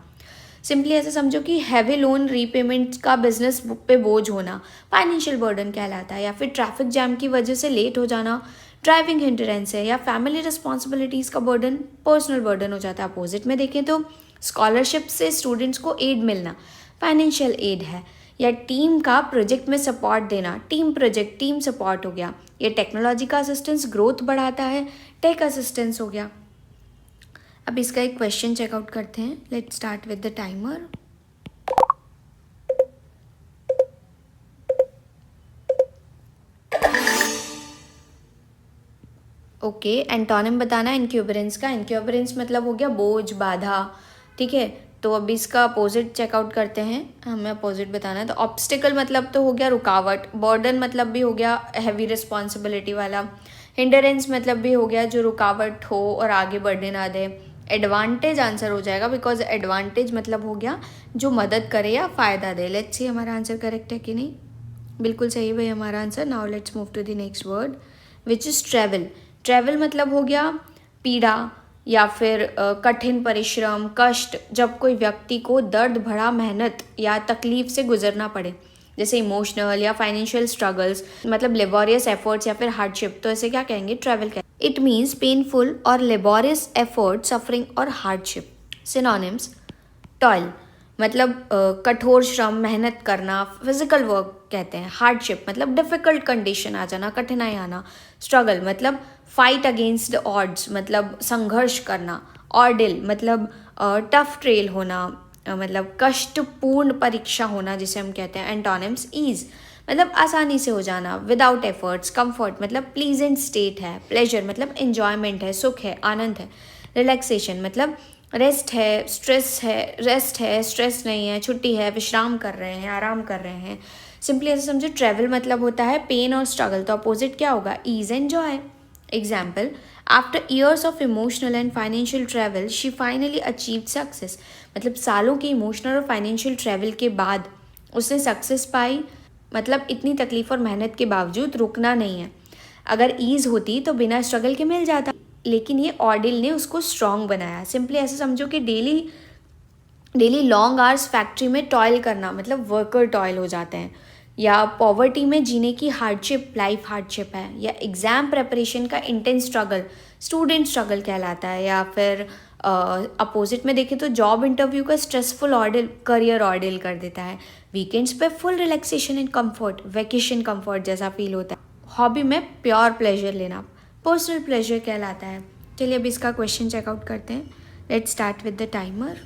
सिंपली ऐसे समझो कि हैवी लोन रीपेमेंट का बिजनेस पे बोझ होना फाइनेंशियल बर्डन कहलाता है, या फिर ट्रैफिक जैम की वजह से लेट हो जाना ड्राइविंग हिंड्रेंस है, या फैमिली रिस्पॉन्सिबिलिटीज़ का बर्डन पर्सनल बर्डन हो जाता है। अपोजिट में देखें तो स्कॉलरशिप से स्टूडेंट्स को एड मिलना फाइनेंशियल एड है, या टीम का प्रोजेक्ट में सपोर्ट देना टीम प्रोजेक्ट टीम सपोर्ट हो गया। ये टेक्नोलॉजी का असिस्टेंस ग्रोथ बढ़ाता है, टेक असिस्टेंस हो गया। अब इसका एक क्वेश्चन चेकआउट करते हैं। Let's start with the timer. Okay, antonym बताना है इनक्यूबरेंस का। इनक्यूबरेंस मतलब हो गया बोझ, बाधा, ठीक है। तो अभी इसका अपोजिट चेकआउट करते हैं, हमें अपोजिट बताना है। तो ऑब्स्टिकल मतलब तो हो गया रुकावट, बर्डन मतलब भी हो गया हैवी रिस्पॉन्सिबिलिटी वाला, हिंडरेंस मतलब भी हो गया जो रुकावट हो और आगे बढ़ने ना दे। एडवांटेज आंसर हो जाएगा, बिकॉज एडवांटेज मतलब हो गया जो मदद करे या फ़ायदा दे। लेट्स सी हमारा आंसर करेक्ट है कि नहीं। बिल्कुल सही भाई हमारा answer. Now let's move to the next word which is travail. Travail मतलब हो गया पीड़ा या फिर कठिन परिश्रम, कष्ट, जब कोई व्यक्ति को दर्द भरा मेहनत या तकलीफ से गुजरना पड़े, जैसे इमोशनल या फाइनेंशियल स्ट्रगल्स, मतलब लेबोरियस एफर्ट्स या फिर हार्डशिप, तो ऐसे क्या कहेंगे, ट्रैवल कहेंगे। इट मीन्स पेनफुल और लेबोरियस एफर्ट, सफरिंग और हार्डशिप। सिनोनिम्स, टॉयल मतलब कठोर श्रम, मेहनत करना, फिजिकल वर्क कहते हैं। हार्डशिप मतलब डिफिकल्ट कंडीशन आ जाना, कठिनाई आना। स्ट्रगल मतलब फाइट अगेंस्ट द ऑड्स, मतलब संघर्ष करना। ऑर्डिल मतलब टफ ट्रेल होना, मतलब कष्टपूर्ण परीक्षा होना जिसे हम कहते हैं। एंटोनिम्स, ईज मतलब आसानी से हो जाना, विदाउट एफर्ट्स। कंफर्ट मतलब प्लीजेंट स्टेट है। प्लेजर मतलब एन्जॉयमेंट है, सुख है, आनंद है। रिलैक्सेशन मतलब रेस्ट है, स्ट्रेस नहीं है, छुट्टी है, विश्राम कर रहे हैं, आराम कर रहे हैं। सिंपली ऐसे समझो, ट्रैवल मतलब होता है पेन और स्ट्रगल, तो अपोजिट क्या होगा, ease and joy. Example, after years of emotional and financial travail she finally achieved success. मतलब सालों के इमोशनल और फाइनेंशियल ट्रैवल के बाद उसने सक्सेस पाई, मतलब इतनी तकलीफ और मेहनत के बावजूद रुकना नहीं है। अगर ईज होती तो बिना स्ट्रगल के मिल जाता, लेकिन ये ऑर्डिल ने उसको स्ट्रॉन्ग बनाया। सिंपली ऐसे समझो कि डेली लॉन्ग आवर्स फैक्ट्री में टॉयल करना, मतलब वर्कर टॉयल हो जाते हैं, या पॉवर्टी में जीने की हार्डशिप लाइफ हार्डशिप है, या एग्ज़ाम प्रेपरेशन का इंटेंस स्ट्रगल स्टूडेंट स्ट्रगल कहलाता है, या फिर अपोजिट में देखें तो जॉब इंटरव्यू का स्ट्रेसफुल ऑर्डर करियर ऑर्डर कर देता है। वीकेंड्स पे full relaxation and comfort, vacation comfort जैसा फील होता है। हॉबी में प्योर प्लेजर लेना पर्सनल प्लेजर कहलाता है। चलिए अब इसका क्वेश्चन चेकआउट करते हैं। Let's start with the timer.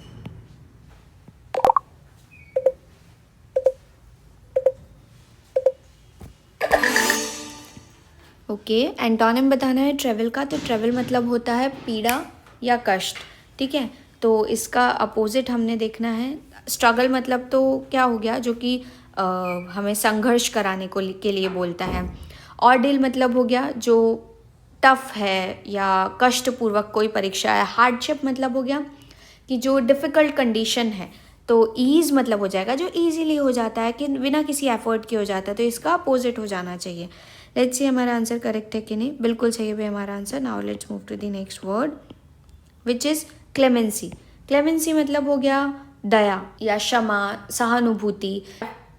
Okay, antonym बताना है ट्रैवल का। तो ट्रैवल मतलब होता है पीड़ा या कष्ट, ठीक है। तो इसका अपोजिट हमने देखना है। स्ट्रगल मतलब तो क्या हो गया, जो कि हमें संघर्ष कराने को के लिए बोलता है। ऑर्डिल मतलब हो गया जो टफ है या कष्टपूर्वक कोई परीक्षा है। हार्डशिप मतलब हो गया कि जो डिफ़िकल्ट कंडीशन है। तो ईज़ मतलब हो जाएगा जो ईजीली हो जाता है, कि बिना किसी एफर्ट के हो जाता है, तो इसका अपोजिट हो जाना चाहिए। लेट्स सी हमारा आंसर करेक्ट है कि नहीं। बिल्कुल सही है हमारा answer. Now let's move to the next word which is clemency. Clemency मतलब हो गया दया या क्षमा, सहानुभूति।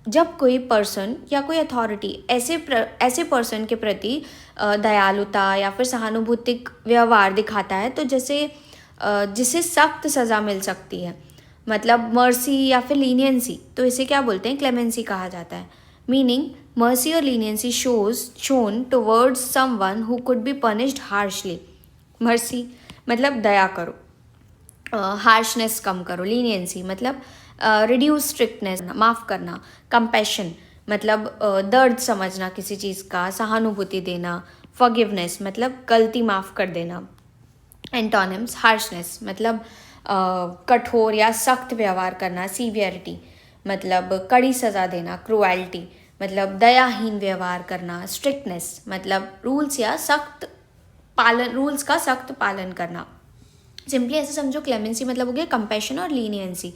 जब कोई पर्सन या कोई अथॉरिटी ऐसे पर्सन के प्रति दयालुता या फिर सहानुभूतिक व्यवहार दिखाता है, तो जिसे सख्त सज़ा मिल सकती है, मतलब मर्सी या फिर लीनियंसी, तो इसे क्या बोलते हैं, क्लेमेंसी कहा जाता है। मीनिंग, मर्सी और leniency shown towards someone who could be punished harshly. Mercy मतलब दया करो, हार्शनेस कम करो। लीनियंसी मतलब रिड्यूस स्ट्रिक्टनेस, माफ़ करना। कंपैशन मतलब दर्द समझना किसी चीज़ का, सहानुभूति देना। फॉरगिवनेस मतलब गलती माफ़ कर देना। एंटोनिम्स, हार्शनेस मतलब कठोर या सख्त व्यवहार करना, सीवियरिटी मतलब कड़ी सज़ा देना, क्रुएल्टी मतलब दयाहीन व्यवहार करना, स्ट्रिक्टनेस मतलब रूल्स का सख्त पालन करना। सिंपली ऐसे समझो, क्लेमेंसी मतलब हो गया कंपैशन और लीनियंसी।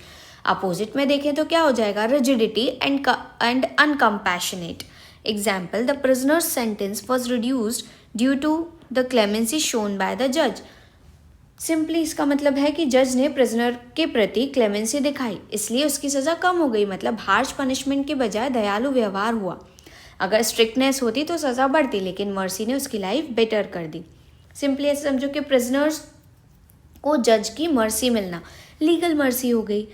अपोजिट में देखें तो क्या हो जाएगा, rigidity and uncompassionate. Example, the prisoner's sentence was reduced due to the clemency shown by the जज। सिंपली इसका मतलब है कि जज ने प्रिजनर के प्रति क्लेमेंसी दिखाई, इसलिए उसकी सज़ा कम हो गई, मतलब हार्श पनिशमेंट के बजाय दयालु व्यवहार हुआ। अगर स्ट्रिक्टनेस होती तो सज़ा बढ़ती, लेकिन मर्सी ने उसकी लाइफ बेटर कर दी। सिंपली ऐसे समझो कि प्रिजनर्स को जज की मर्सी मिलना, लीगल मर्सी हो गई,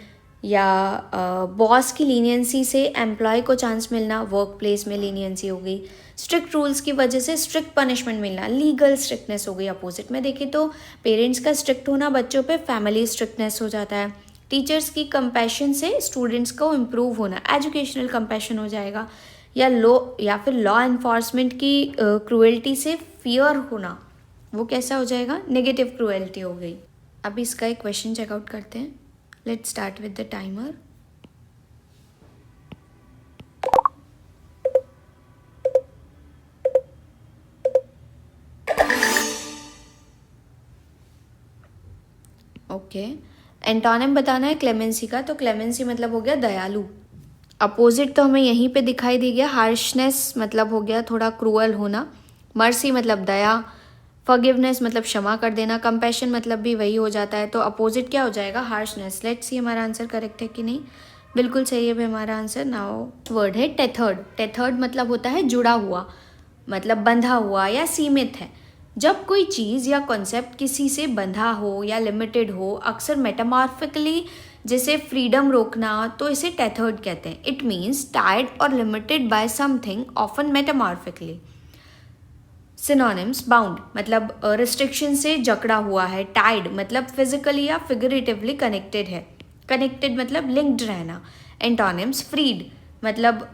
या बॉस की लीनियंसी से एम्प्लॉय को चांस मिलना, वर्क प्लेस में लीनियंसी हो गई। स्ट्रिक्ट रूल्स की वजह से स्ट्रिक्ट पनिशमेंट मिलना, लीगल स्ट्रिक्टनेस हो गई। अपोजिट में देखें तो पेरेंट्स का स्ट्रिक्ट होना बच्चों पे फैमिली स्ट्रिक्टनेस हो जाता है। टीचर्स की कंपैशन से स्टूडेंट्स को इम्प्रूव होना, एजुकेशनल कंपैशन हो जाएगा। या फिर लॉ एनफोर्समेंट की क्रूएल्टी से फियर होना, वो कैसा हो जाएगा, नेगेटिव क्रूएल्टी हो गई। अभी इसका एक क्वेश्चन चेकआउट करते हैं। Let's start with the timer. Okay, antonym बताना है क्लेमेंसी का, तो क्लेमेंसी मतलब हो गया दयालु। अपोजिट तो हमें यहीं पे दिखाई दे गया, हार्शनेस मतलब हो गया थोड़ा क्रूअल होना, मर्सी मतलब दया, फॉरगिवनेस मतलब क्षमा कर देना, कंपैशन मतलब भी वही हो जाता है। तो अपोजिट क्या हो जाएगा, हार्शनेस। लेट्स सी हमारा आंसर करेक्ट है कि नहीं। बिल्कुल सही है भाई हमारा आंसर। नाउ वर्ड है टेथर्ड। टेथर्ड मतलब होता है जुड़ा हुआ, मतलब बंधा हुआ या सीमित है। जब कोई चीज़ या कॉन्सेप्ट किसी से बंधा हो या लिमिटेड हो, अक्सर मेटामॉर्फिकली, जैसे फ्रीडम रोकना, तो इसे टेथर्ड कहते हैं। इट मीन्स टाइड और limited by something, often metaphorically. Synonyms, bound मतलब रिस्ट्रिक्शन से जकड़ा हुआ है, टाइड मतलब फिजिकली या फिगरेटिवली कनेक्टेड है, कनेक्टेड मतलब लिंक्ड रहना। एंटोनिम्स, फ्रीड मतलब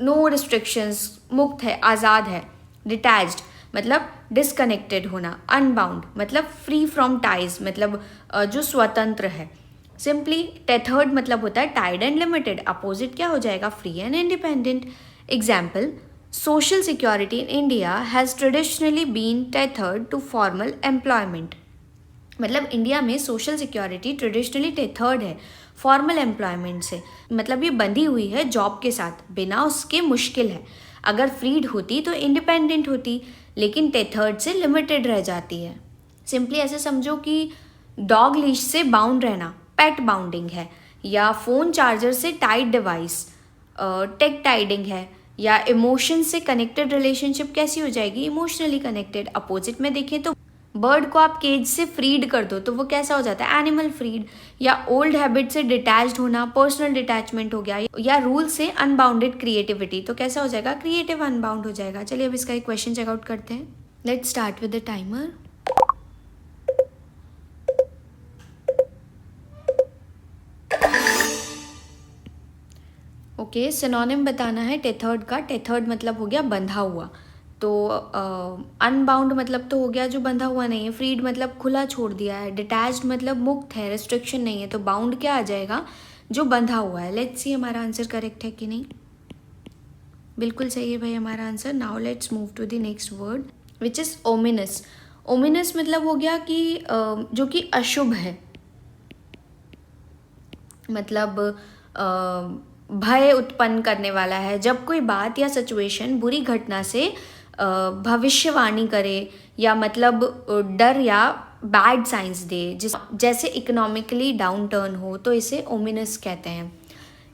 नो रिस्ट्रिक्शंस, मुक्त है, आज़ाद है। डिटैच्ड मतलब डिसकनेक्टेड होना। अनबाउंड मतलब फ्री फ्रॉम टाइज, मतलब जो स्वतंत्र है। सिंपली टेथर्ड मतलब होता है टाइड एंड लिमिटेड। अपोजिट क्या हो जाएगा, free and independent. Example, social security in India has traditionally been tethered to formal employment। मतलब इंडिया में सोशल सिक्योरिटी ट्रेडिशनली टेथर्ड है फॉर्मल एम्प्लॉयमेंट से, मतलब ये बंधी हुई है जॉब के साथ, बिना उसके मुश्किल है। अगर फ्रीड होती तो इंडिपेंडेंट होती, लेकिन टेथर्ड से लिमिटेड रह जाती है। सिंपली ऐसे समझो कि डॉग लीश से बाउंड रहना पेट बाउंडिंग है, या फ़ोन चार्जर से टाइड डिवाइस टेक टाइडिंग है, या इमोशन से कनेक्टेड रिलेशनशिप कैसी हो जाएगी, इमोशनली कनेक्टेड। अपोजिट में देखें तो बर्ड को आप केज से फ्रीड कर दो तो वो कैसा हो जाता है, एनिमल फ्रीड। या ओल्ड हैबिट से डिटैच्ड होना, पर्सनल डिटैचमेंट हो गया। या रूल से अनबाउंडेड क्रिएटिविटी, तो कैसा हो जाएगा, क्रिएटिव अनबाउंड हो जाएगा। चलिए अब इसका एक क्वेश्चन चेकआउट करते हैं। Let's start with the timer. Okay, synonym बताना है टेथर्ड का। टेथर्ड मतलब हो गया बंधा हुआ, तो अनबाउंड मतलब तो हो गया जो बंधा हुआ नहीं है। फ्रीड मतलब खुला छोड़ दिया है। डिटैच्ड मतलब मुक्त है, रिस्ट्रिक्शन नहीं है। तो बाउंड क्या आ जाएगा, जो बंधा हुआ है। लेट्स सी हमारा आंसर करेक्ट है कि नहीं। बिल्कुल सही है भाई हमारा answer. Now let's move to the next word which is ominous. Ominous मतलब हो गया कि जो कि अशुभ है, मतलब भय उत्पन्न करने वाला है। जब कोई बात या सिचुएशन बुरी घटना से भविष्यवाणी करे, या मतलब डर या बैड साइंस दे, जैसे इकोनॉमिकली डाउन टर्न हो, तो इसे ओमिनस कहते हैं।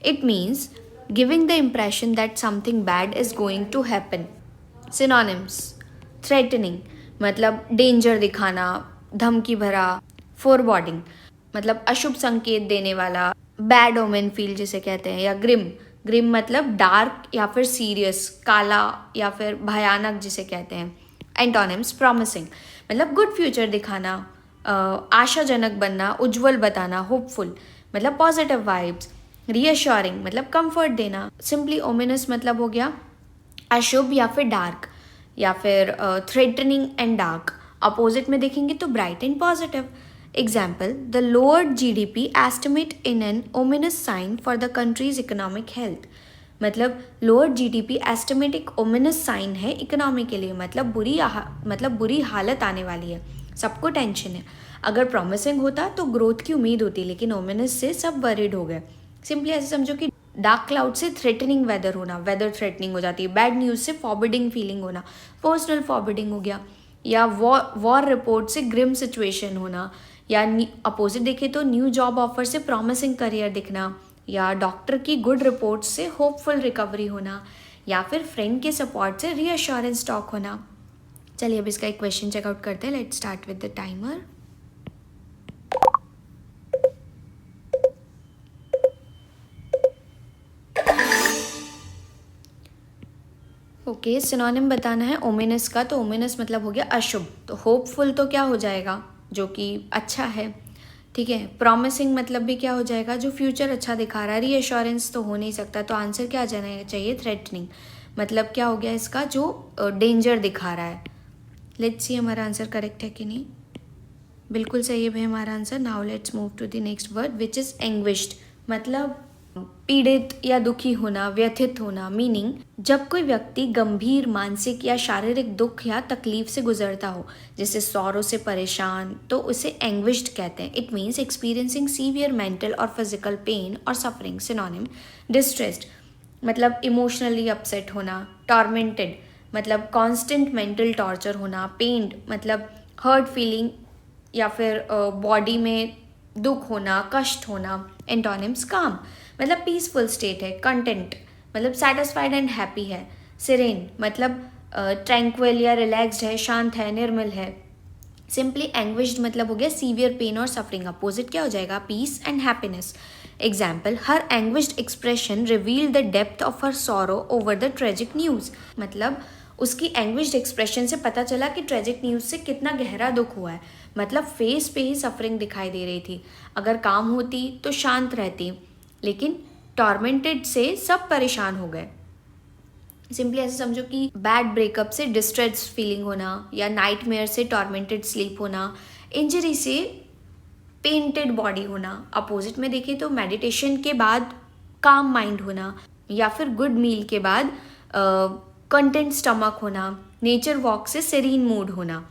It means giving the impression that something bad is going to happen. Synonyms, threatening मतलब डेंजर दिखाना, धमकी भरा। फोरबॉडिंग मतलब अशुभ संकेत देने वाला, बैड ओमेन फील जिसे कहते हैं। या ग्रिम, ग्रिम मतलब डार्क या फिर सीरियस, काला या फिर भयानक जिसे कहते हैं। एंटोनिम्स, प्रॉमिसिंग मतलब गुड फ्यूचर दिखाना, आशाजनक बनना, उज्जवल बताना, होपफुल मतलब पॉजिटिव वाइब्स। रीअश्योरिंग मतलब कंफर्ट देना। सिंपली ओमिनस मतलब हो गया अशुभ या फिर डार्क, या फिर थ्रेटनिंग एंड डार्क। अपोजिट में देखेंगे तो bright and positive. Example, the lowered GDP estimate is an ominous sign for the country's economic health. मतलब लोअर GDP एस्टिमेट एक ओमिनस साइन है इकोनॉमी के लिए, मतलब बुरी हालत आने वाली है, सबको टेंशन है। अगर प्रॉमिसिंग होता तो ग्रोथ की उम्मीद होती, लेकिन ओमिनस से सब वरीड हो गए। सिंपली ऐसे समझो कि डार्क क्लाउड से थ्रेटनिंग वेदर होना, वेदर थ्रेटनिंग हो जाती है। बैड न्यूज़ से फॉरवर्डिंग फीलिंग होना, पर्सनल फॉरवर्डिंग हो गया। या वॉर रिपोर्ट से ग्रिम सिचुएशन होना, या अपोजिट देखे तो न्यू जॉब ऑफर से प्रॉमिसिंग करियर दिखना, या डॉक्टर की गुड रिपोर्ट से होपफुल रिकवरी होना, या फिर फ्रेंड के सपोर्ट से रीअश्योरेंस टॉक होना। चलिए अब इसका एक क्वेश्चन चेकआउट करते हैं। Let's start with the timer. Okay, synonym बताना है ओमिनस का। तो ओमिनस मतलब हो गया अशुभ, तो होपफुल तो क्या हो जाएगा, जो कि अच्छा है, ठीक है। प्रॉमिसिंग मतलब भी क्या हो जाएगा, जो फ्यूचर अच्छा दिखा रहा है। रीअश्योरेंस तो हो नहीं सकता, तो आंसर क्या आ जाना चाहिए, थ्रेटनिंग। मतलब क्या हो गया इसका, जो डेंजर दिखा रहा है। लेट्स सी हमारा आंसर करेक्ट है कि नहीं। बिल्कुल सही है भाई हमारा answer. Now let's move to the next word which is anguished. मतलब पीड़ित या दुखी होना, व्यथित होना। मीनिंग, जब कोई व्यक्ति गंभीर मानसिक या शारीरिक दुख या तकलीफ से गुजरता हो, जैसे सौरों से परेशान, तो उसे एंग्विश्ड कहते हैं। It means experiencing severe mental और फिजिकल पेन और सफरिंग। सिनोनिम, डिस्ट्रेस्ड मतलब इमोशनली अपसेट होना। टॉर्मेंटेड मतलब कांस्टेंट मेंटल टॉर्चर होना। पेन्ड मतलब हर्ट फीलिंग या फिर बॉडी में दुख होना, कष्ट होना। एंटोनिम्स, काम मतलब पीसफुल स्टेट है। कंटेंट मतलब सेटिस्फाइड एंड हैप्पी है। सिरेन मतलब ट्रैंक्विल या रिलैक्स्ड है, शांत है, निर्मल है। सिंपली एंग्विश्ड मतलब हो गया सीवियर पेन और सफरिंग। अपोजिट क्या हो जाएगा, peace and happiness. Example, her anguished expression reveal the depth of her sorrow over the tragic news. मतलब उसकी एंग्विश्ड एक्सप्रेशन से पता चला कि ट्रेजिक न्यूज़ से कितना गहरा दुख हुआ है। मतलब फेस पे ही सफरिंग दिखाई दे रही थी। अगर काम होती तो शांत रहती, लेकिन टॉर्मेंटेड से सब परेशान हो गए। सिंपली ऐसे समझो कि बैड ब्रेकअप से डिस्ट्रेस्ड फीलिंग होना, या नाइटमेयर से टॉर्मेंटेड स्लीप होना। इंजरी से पेंटेड बॉडी होना। अपोजिट में देखें तो मेडिटेशन के बाद काम माइंड होना, या फिर गुड मील के बाद कंटेंट स्टमक होना। नेचर वॉक से सेरीन मूड होना।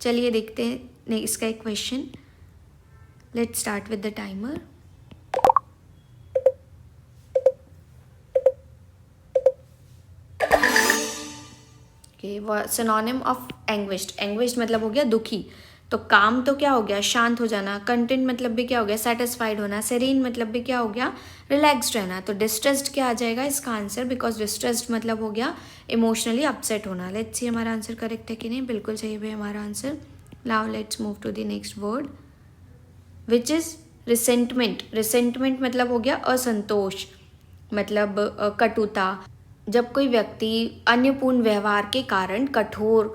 चलिए देखते हैं इसका एक question. Let's start with the timer. Synonym of anguished. Anguished मतलब हो गया दुखी, तो काम तो क्या हो गया, शांत हो जाना। कंटेंट मतलब भी क्या हो गया, सेटिस्फाइड होना। सेरीन मतलब भी क्या हो गया, रिलैक्स्ड रहना। तो डिस्ट्रेस्ड क्या आ जाएगा इसका आंसर, बिकॉज डिस्ट्रेस्ड मतलब हो गया इमोशनली अपसेट होना। लेट्स सी हमारा आंसर करेक्ट है कि नहीं। बिल्कुल सही है हमारा answer. Now let's move to the next word which is resentment. Resentment मतलब हो गया असंतोष, मतलब कटुता। जब कोई व्यक्ति अन्यपूर्ण व्यवहार के कारण कठोर,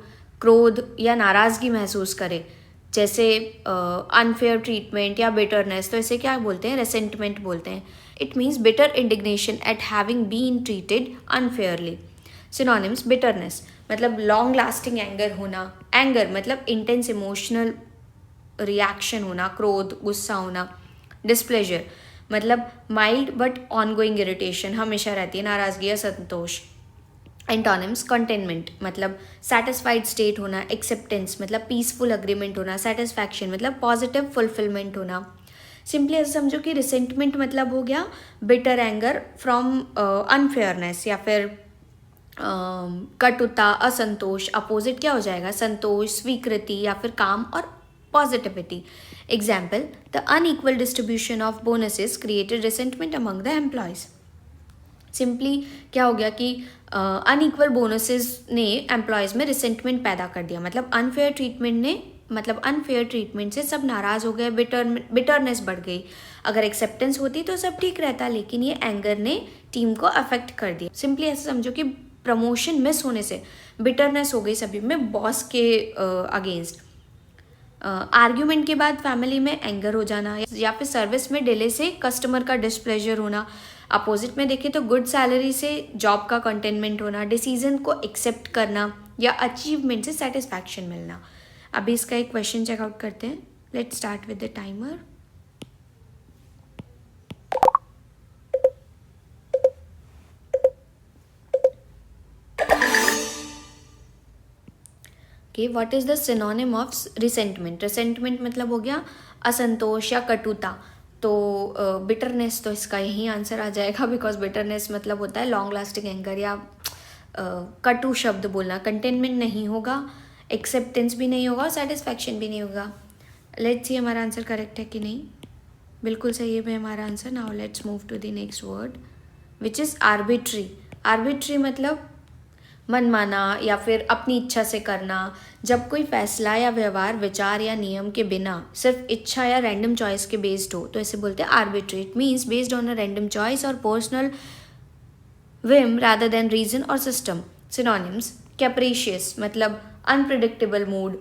क्रोध या नाराज़गी महसूस करे, जैसे अनफेयर ट्रीटमेंट या बिटरनेस, तो इसे क्या बोलते हैं, रेसेंटमेंट बोलते हैं। It means bitter indignation at having been treated unfairly. Synonyms, bitterness मतलब लॉन्ग लास्टिंग एंगर होना। एंगर मतलब इंटेंस इमोशनल रिएक्शन होना, क्रोध, गुस्सा होना। डिस्प्लेजर मतलब माइल्ड बट ऑनगोइंग इरिटेशन, हमेशा रहती है, नाराज़गी या संतोष। एंटोनिम्स, कंटेनमेंट मतलब सेटिस्फाइड स्टेट होना। एक्सेप्टेंस मतलब पीसफुल अग्रीमेंट होना। सेटिस्फैक्शन मतलब पॉजिटिव फुलफिलमेंट होना। सिंपली ऐसे समझो कि रिसेंटमेंट मतलब हो गया बिटर एंगर फ्रॉम अनफेयरनेस, या फिर कटुता, असंतोष। अपोजिट क्या हो जाएगा, संतोष, स्वीकृति, या फिर काम और positivity. Example, the unequal distribution of bonuses created resentment among the employees. Simply क्या हो गया कि अनइक्वल बोनसेस ने एम्प्लॉयज़ में रिसेंटमेंट पैदा कर दिया। मतलब अनफेयर ट्रीटमेंट से सब नाराज़ हो गए, बिटरनेस बढ़ गई। अगर एक्सेप्टेंस होती तो सब ठीक रहता, लेकिन ये एंगर ने टीम को अफेक्ट कर दिया। सिंपली ऐसे समझो कि प्रमोशन मिस होने से बिटरनेस हो गई सभी में, बॉस के अगेंस्ट। आर्ग्यूमेंट के बाद फैमिली में एंगर हो जाना, या फिर सर्विस में डिले से कस्टमर का डिस्प्लेजर होना। अपोजिट में देखें तो गुड सैलरी से जॉब का कंटेनमेंट होना। डिसीजन को एक्सेप्ट करना या अचीवमेंट से सेटिस्फैक्शन मिलना। अभी इसका एक क्वेश्चन चेकआउट करते हैं. Let's start with the timer. Okay, what is the synonym of resentment? Resentment मतलब हो गया असंतोष या कटुता. तो बिटरनेस तो इसका यही आंसर आ जाएगा, बिकॉज बिटरनेस मतलब होता है लॉन्ग लास्टिंग एंगर या कटु शब्द बोलना. कंटेनमेंट नहीं होगा, एक्सेप्टेंस भी नहीं होगा, सेटिस्फैक्शन भी नहीं होगा. लेट्स सी हमारा आंसर करेक्ट है कि नहीं. बिल्कुल सही है भाई हमारा answer. Now let's move to the next word which is arbitrary. Arbitrary मतलब मनमाना या फिर अपनी इच्छा से करना. जब कोई फैसला या व्यवहार विचार या नियम के बिना सिर्फ इच्छा या रैंडम चॉइस के बेस्ड हो तो इसे बोलते हैं arbitrary. It means based on a random choice और personal whim rather than reason or system. Synonyms: capricious मतलब unpredictable mood,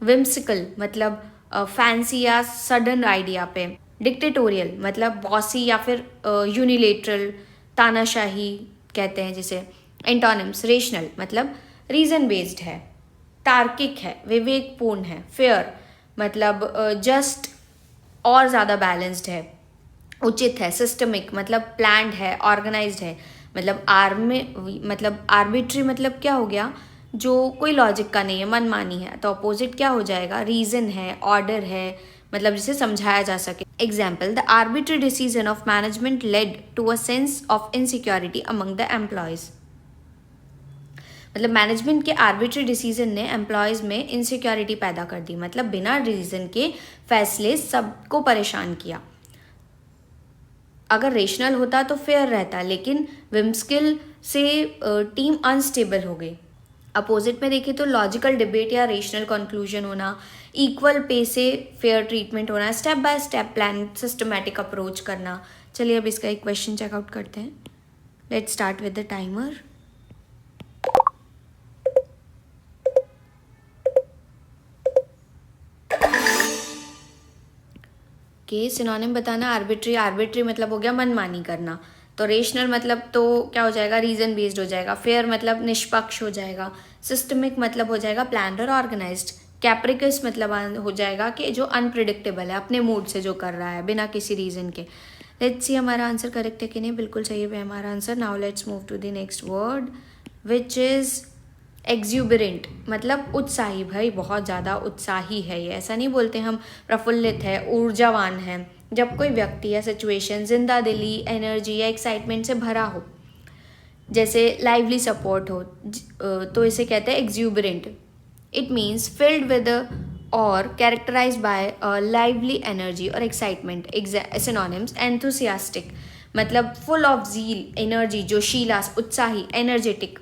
whimsical मतलब फैंसी या सडन आइडिया पे, डिक्टेटोरियल मतलब बॉसी या फिर यूनिलेटरल तानाशाही कहते हैं जिसे. एंटोनिम्स: रेशनल मतलब रीजन बेस्ड है, तार्किक है, विवेकपूर्ण है. फेयर मतलब जस्ट और ज़्यादा बैलेंस्ड है, उचित है. सिस्टमिक मतलब प्लान्ड है, ऑर्गेनाइज्ड है. मतलब आर्बिट्री मतलब क्या हो गया, जो कोई लॉजिक का नहीं है, मनमानी है. तो अपोजिट क्या हो जाएगा, रीजन है, ऑर्डर है, मतलब जिसे समझाया जा सके. Example: the arbitrary decision of management led to a sense of insecurity among the employees. मतलब मैनेजमेंट के आर्बिट्री डिसीजन ने एम्प्लॉयज में इनसिक्योरिटी पैदा कर दी. मतलब बिना रीजन के फैसले सबको परेशान किया. अगर रेशनल होता तो फेयर रहता, लेकिन विम्स्किल से टीम अनस्टेबल हो गई. अपोजिट में देखें तो लॉजिकल डिबेट या रेशनल कंक्लूजन होना, इक्वल पे से फेयर ट्रीटमेंट होना, step by step plan, systematic approach करना. चलिए अब इसका एक क्वेश्चन चेकआउट करते हैं. Let's start with the timer. के सिनोनिम बताना. आर्बिट्री, आर्बिट्री मतलब हो गया मनमानी करना. तो रेशनल मतलब तो क्या हो जाएगा, रीजन बेस्ड हो जाएगा. फेयर मतलब निष्पक्ष हो जाएगा. सिस्टमिक मतलब हो जाएगा प्लान्ड और ऑर्गेनाइज्ड. कैप्रिकस मतलब हो जाएगा कि जो अनप्रिडिक्टेबल है, अपने मूड से जो कर रहा है बिना किसी रीजन के. लेट्स सी हमारा आंसर करेक्ट है कि नहीं. बिल्कुल सही है हमारा answer. Now let's move to the next word which is exuberant मतलब उत्साही. भाई बहुत ज़्यादा उत्साही है ये, ऐसा नहीं बोलते हम प्रफुल्लित है, ऊर्जावान है. जब कोई व्यक्ति या सिचुएशन जिंदा दिली, एनर्जी या एक्साइटमेंट से भरा हो, जैसे लाइवली सपोर्ट हो, तो इसे कहते हैं एक्ज्यूबरेंट. इट मीन्स फिल्ड विद और कैरेक्टराइज बाय लाइवली एनर्जी और एक्साइटमेंट. सिनोनिम्स: एंथुसियास्टिक मतलब फुल ऑफ ज़ील, एनर्जी, जोशीला, उत्साही. एनर्जेटिक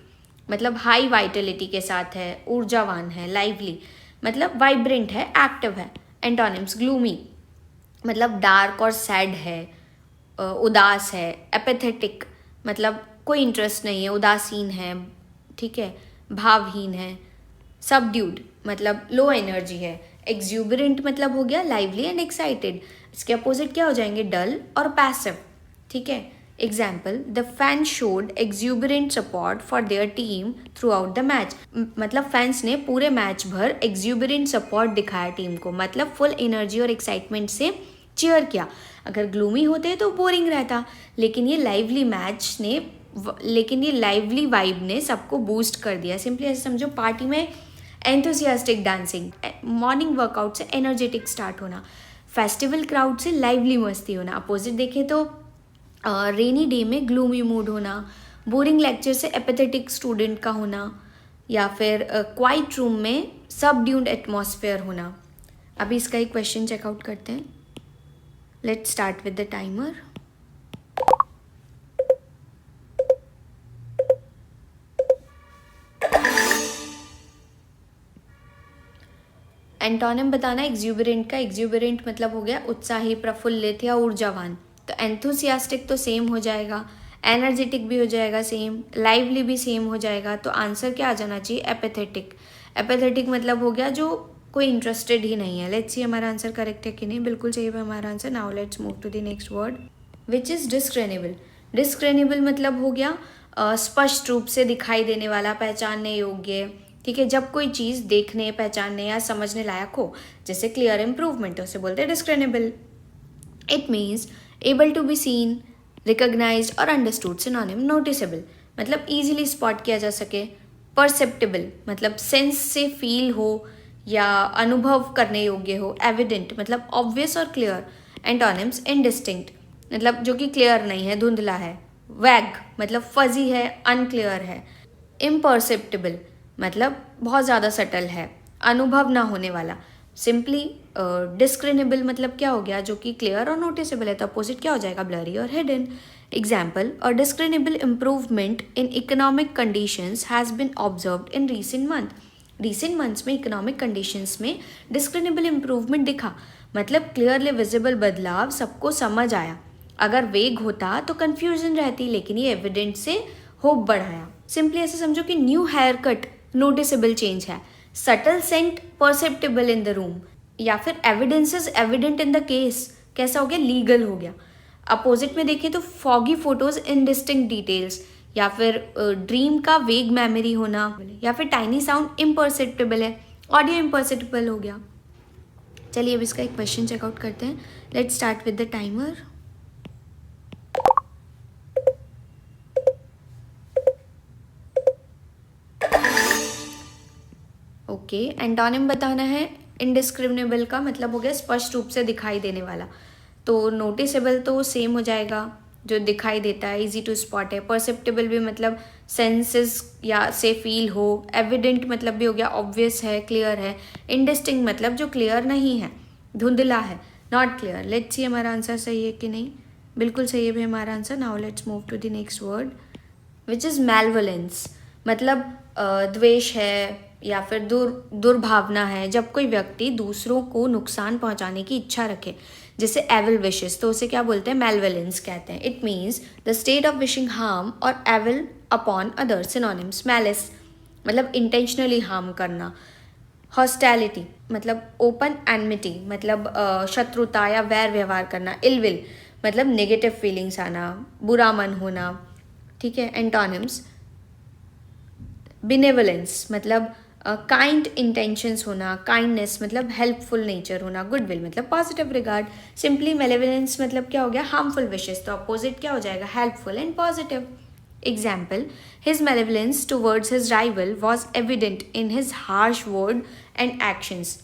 मतलब हाई वाइटलिटी के साथ है, ऊर्जावान है. लाइवली मतलब वाइब्रेंट है, एक्टिव है. एंटोनिम्स: ग्लूमी मतलब डार्क और सैड है, उदास है. एपेथेटिक मतलब कोई इंटरेस्ट नहीं है, उदासीन है, ठीक है, भावहीन है. सबड्यूड मतलब लो एनर्जी है. एक्ज्यूबरेंट मतलब हो गया लाइवली एंड एक्साइटेड. इसके अपोजिट क्या हो जाएंगे, डल और पैसिव. ठीक है. Example: the fan showed exuberant support for their team throughout the match. मतलब फैंस ने पूरे मैच भर एक्ज्यूबरेंट सपोर्ट दिखाया टीम को, मतलब फुल एनर्जी और एक्साइटमेंट से चीयर किया. अगर ग्लूमी होते तो बोरिंग रहता, लेकिन ये लाइवली वाइब ने सबको बूस्ट कर दिया. सिंपली ऐसे समझो, पार्टी में एंथुसियास्टिक डांसिंग, मॉर्निंग वर्कआउट से एनर्जेटिक स्टार्ट होना, फेस्टिवल क्राउड से लाइवली मस्ती होना. अपोजिट देखें तो रेनी डे में ग्लूमी मूड होना, बोरिंग लेक्चर से एपेथेटिक स्टूडेंट का होना, या फिर क्वाइट रूम में सबड्यूड एटमॉस्फेयर होना. अभी इसका एक क्वेश्चन चेकआउट करते हैं. Let's start with the timer. Antonym बताना एक्ज्यूबरेंट का. एक्ज्यूबरेंट मतलब हो गया उत्साही, प्रफुल्लित या ऊर्जावान. तो एंथुसियास्टिक तो सेम हो जाएगा, एनर्जेटिक भी हो जाएगा सेम, लाइवली भी सेम हो जाएगा. तो आंसर क्या आ जाना चाहिए, एपेथेटिक. एपेथेटिक मतलब हो गया जो कोई इंटरेस्टेड ही नहीं है. लेट्स सी हमारा आंसर करेक्ट है कि नहीं. बिल्कुल सही है हमारा answer. Now let's move to the next word which is discernible. Discernible मतलब हो गया स्पष्ट रूप से दिखाई देने वाला, पहचानने योग्य, ठीक है, जब कोई चीज़ देखने, पहचानने या समझने लायक हो, जैसे क्लियर इम्प्रूवमेंट, उसे बोलते हैं discriminable. It means able to be seen, recognized और अंडरस्टूड। सिनोनिम नोटिसेबल मतलब इजीली स्पॉट किया जा सके, परसेप्टेबल मतलब सेंस से फील हो या अनुभव करने योग्य हो, एविडेंट मतलब ऑब्वियस और क्लियर। एंटोनिम्स इनडिस्टिंक्ट मतलब जो कि क्लियर नहीं है, धुंधला है। वैग मतलब फजी है, अनक्लियर है। इम्परसेप्टेबल मतलब बहुत ज़्यादा सटल है, अनुभव ना होने वाला। सिंपली डिस्क्रिमिनेबल मतलब क्या हो गया, जो कि क्लियर और नोटिसेबल है, तो अपोजिट क्या हो जाएगा, ब्लरी और hidden. Example, a discriminable improvement in economic conditions has been observed in recent month. Recent months में इकोनॉमिक कंडीशंस में डिस्क्रिमिनेबल इम्प्रूवमेंट दिखा, मतलब क्लियरली विजिबल बदलाव सबको समझ आया। अगर वेग होता तो कन्फ्यूजन रहती, लेकिन ये एविडेंट से होप बढ़ाया। सिंपली ऐसे समझो कि new hair cut noticeable change है, subtle scent perceptible in the room, या फिर evidences evident in the case कैसा हो गया, लीगल हो गया। अपोजिट में देखें तो फॉगी फोटोज इनडिस्टिंक्ट डिटेल्स, या फिर ड्रीम का वेग मेमोरी होना, या फिर टाइनी साउंड इम्परसेप्टेबल है, ऑडियो इम्परसेप्टेबल हो गया। चलिए अब इसका एक क्वेश्चन चेकआउट करते हैं। Let's start with the timer. Okay, antonym बताना है। इनडिस्क्रिमिनेबल का मतलब हो गया स्पष्ट रूप से दिखाई देने वाला, तो नोटिसेबल तो सेम हो जाएगा, जो दिखाई देता है, इजी टू स्पॉट है। परसेप्टेबल भी मतलब सेंसेस या से फील हो। एविडेंट मतलब भी हो गया ऑब्वियस है, क्लियर है। इनडिस्टिंक्ट मतलब जो क्लियर नहीं है, धुंधला है, नॉट क्लियर। लेट्स सी हमारा आंसर सही है कि नहीं। बिल्कुल सही है भाई हमारा answer. Now let's move to the next word which is malevolence, मतलब द्वेष है या फिर दुर्भावना है। जब कोई व्यक्ति दूसरों को नुकसान पहुंचाने की इच्छा रखे, जैसे एविल विशेस, तो उसे क्या बोलते हैं, मैलवोलेंस कहते हैं। It means the state of wishing harm और evil upon other. Synonyms, malice मतलब इंटेंशनली हार्म करना। हॉस्टैलिटी मतलब ओपन एनमिटी मतलब शत्रुता या वैर व्यवहार करना। इलविल मतलब नेगेटिव फीलिंग्स आना, बुरा मन होना, ठीक है। एंटोनिम्स, बिनेवलेंस मतलब काइंड इंटेंशंस होना, काइंडनेस मतलब हेल्पफुल नेचर होना, गुडविल मतलब पॉजिटिव रिगार्ड। सिंपली मेलेवलेंस मतलब क्या हो गया, हार्मफुल विशेस, तो अपोजिट क्या हो जाएगा, helpful and positive. Example, his malevolence towards his rival was evident in his harsh word and actions,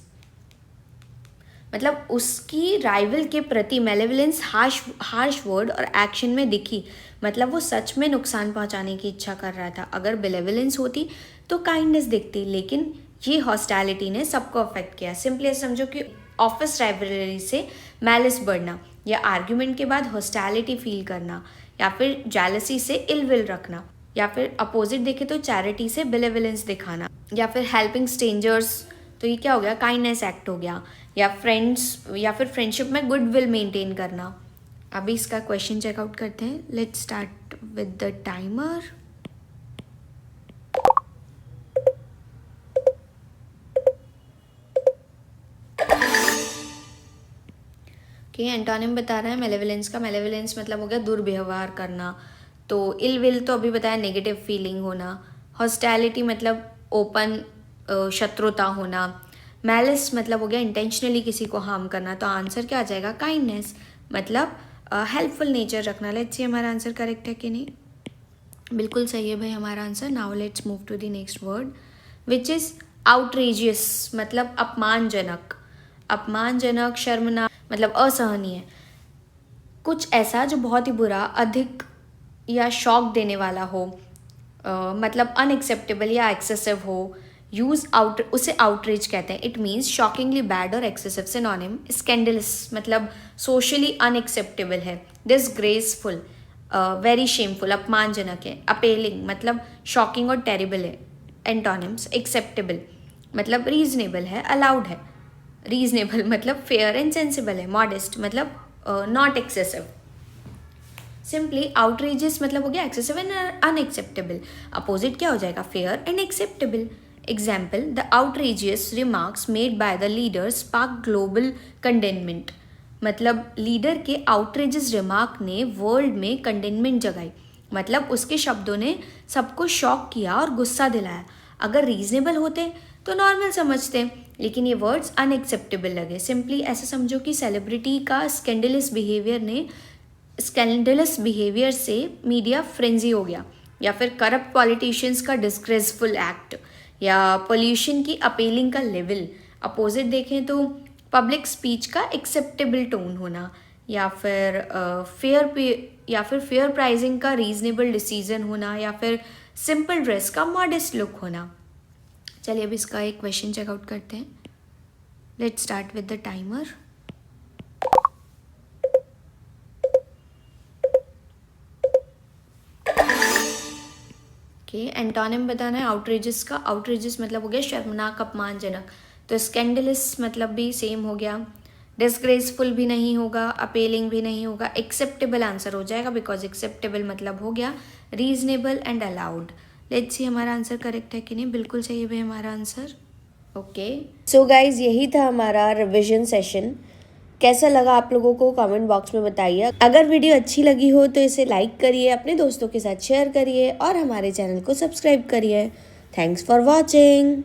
मतलब उसकी राइवल के प्रति मेलेवलेंस हार्श वर्ड और एक्शन में दिखी, मतलब वो सच में नुकसान पहुंचाने की इच्छा कर रहा था। अगर बेलेवलेंस होती तो काइंडनेस दिखती, लेकिन ये हॉस्टैलिटी ने सबको अफेक्ट किया। सिंपली समझो कि ऑफिस राइवलरी से मैलिस बढ़ना, या आर्ग्यूमेंट के बाद हॉस्टैलिटी फील करना, या फिर जेलसी से इल विल रखना, या फिर अपोजिट देखे तो चैरिटी से बेलेवलेंस दिखाना, या फिर हेल्पिंग स्ट्रेंजर्स, तो ये क्या हो गया, काइंडनेस एक्ट हो गया। या फ्रेंड्स या फिर फ्रेंडशिप में गुड विल मेंटेन करना। अभी इसका क्वेश्चन चेकआउट करते हैं। Let's start with the timer. Okay, antonym बता रहा है मेलेवलेंस का। मेलेवलेंस मतलब हो गया दुर्व्यवहार करना, तो इल विल तो अभी बताया नेगेटिव फीलिंग होना। हॉस्टैलिटी मतलब ओपन शत्रुता होना। मैलिस मतलब हो गया इंटेंशनली किसी को हार्म करना, तो आंसर क्या आ जाएगा, काइंडनेस मतलब हेल्पफुल नेचर रखना। लेट्स सी हमारा आंसर करेक्ट है कि नहीं। बिल्कुल सही है भाई हमारा answer. Now let's move to the next word which is outrageous, मतलब अपमानजनक। अपमानजनक, शर्मनाक मतलब असहनीय, कुछ ऐसा जो बहुत ही बुरा, अधिक या शॉक देने वाला हो, मतलब अनएक्सेप्टेबल या एक्सेसिव हो। यूज आउट, उसे आउटरीच कहते हैं। इट मीन्स शॉकिंगली बैड और एक्सेसिव। सिनोनिम, स्कैंडलस मतलब सोशली अनएक्सेप्टेबल है, डिसग्रेसफुल, वेरी शेमफुल, अपमानजनक है। अपेलिंग मतलब शॉकिंग और टेरिबल है। एंटोनिम्स, एक्सेप्टेबल मतलब रीजनेबल है, अलाउड है। रीजनेबल मतलब फेयर एंड सेंसिबल है। मॉडेस्ट मतलब नॉट एक्सेसिव। सिंपली आउटरेजियस मतलब हो गया एक्सेसिव एंड अनएक्सेप्टेबल। अपोजिट क्या हो जाएगा, fair and acceptable. Example, the outrageous remarks made by the leader spark global condemnation, मतलब लीडर के आउटरेजियस रिमार्क ने वर्ल्ड में कंडेनमेंट जगाई, मतलब उसके शब्दों ने सबको शॉक किया और गुस्सा दिलाया। अगर रीजनेबल होते तो नॉर्मल समझते, लेकिन ये वर्ड्स अनएक्सेप्टेबल लगे। सिंपली ऐसे समझो कि सेलिब्रिटी का स्कैंडलस बिहेवियर से मीडिया फ्रेंजी हो गया, या फिर करप्ट पॉलिटिशियंस का डिस्ग्रेसफुल एक्ट, या पोल्यूशन की अपीलिंग का लेवल। अपोजिट देखें तो पब्लिक स्पीच का एक्सेप्टेबल टोन होना, या फिर फेयर प्राइसिंग का रीजनेबल डिसीजन होना, या फिर सिंपल ड्रेस का मॉडेस्ट लुक होना। चलिए अब इसका एक क्वेश्चन चेकआउट करते हैं। Let's start with the timer. Okay, antonym बताना है आउटरेजस का। आउटरेजस मतलब हो गया शर्मनाक, अपमानजनक। तो स्कैंडलस मतलब भी सेम हो गया, डिस्ग्रेसफुल भी नहीं होगा, अपीलिंग भी नहीं होगा, एक्सेप्टेबल आंसर हो जाएगा, बिकॉज एक्सेप्टेबल मतलब हो गया reasonable and allowed. Let's see हमारा आंसर करेक्ट है कि नहीं। बिल्कुल सही है भाई हमारा आंसर। ओके, सो गाइज यही था हमारा रिविजन सेशन। कैसा लगा आप लोगों को कमेंट बॉक्स में बताइए। अगर वीडियो अच्छी लगी हो तो इसे लाइक करिए, अपने दोस्तों के साथ शेयर करिए और हमारे चैनल को सब्सक्राइब करिए। Thanks for watching.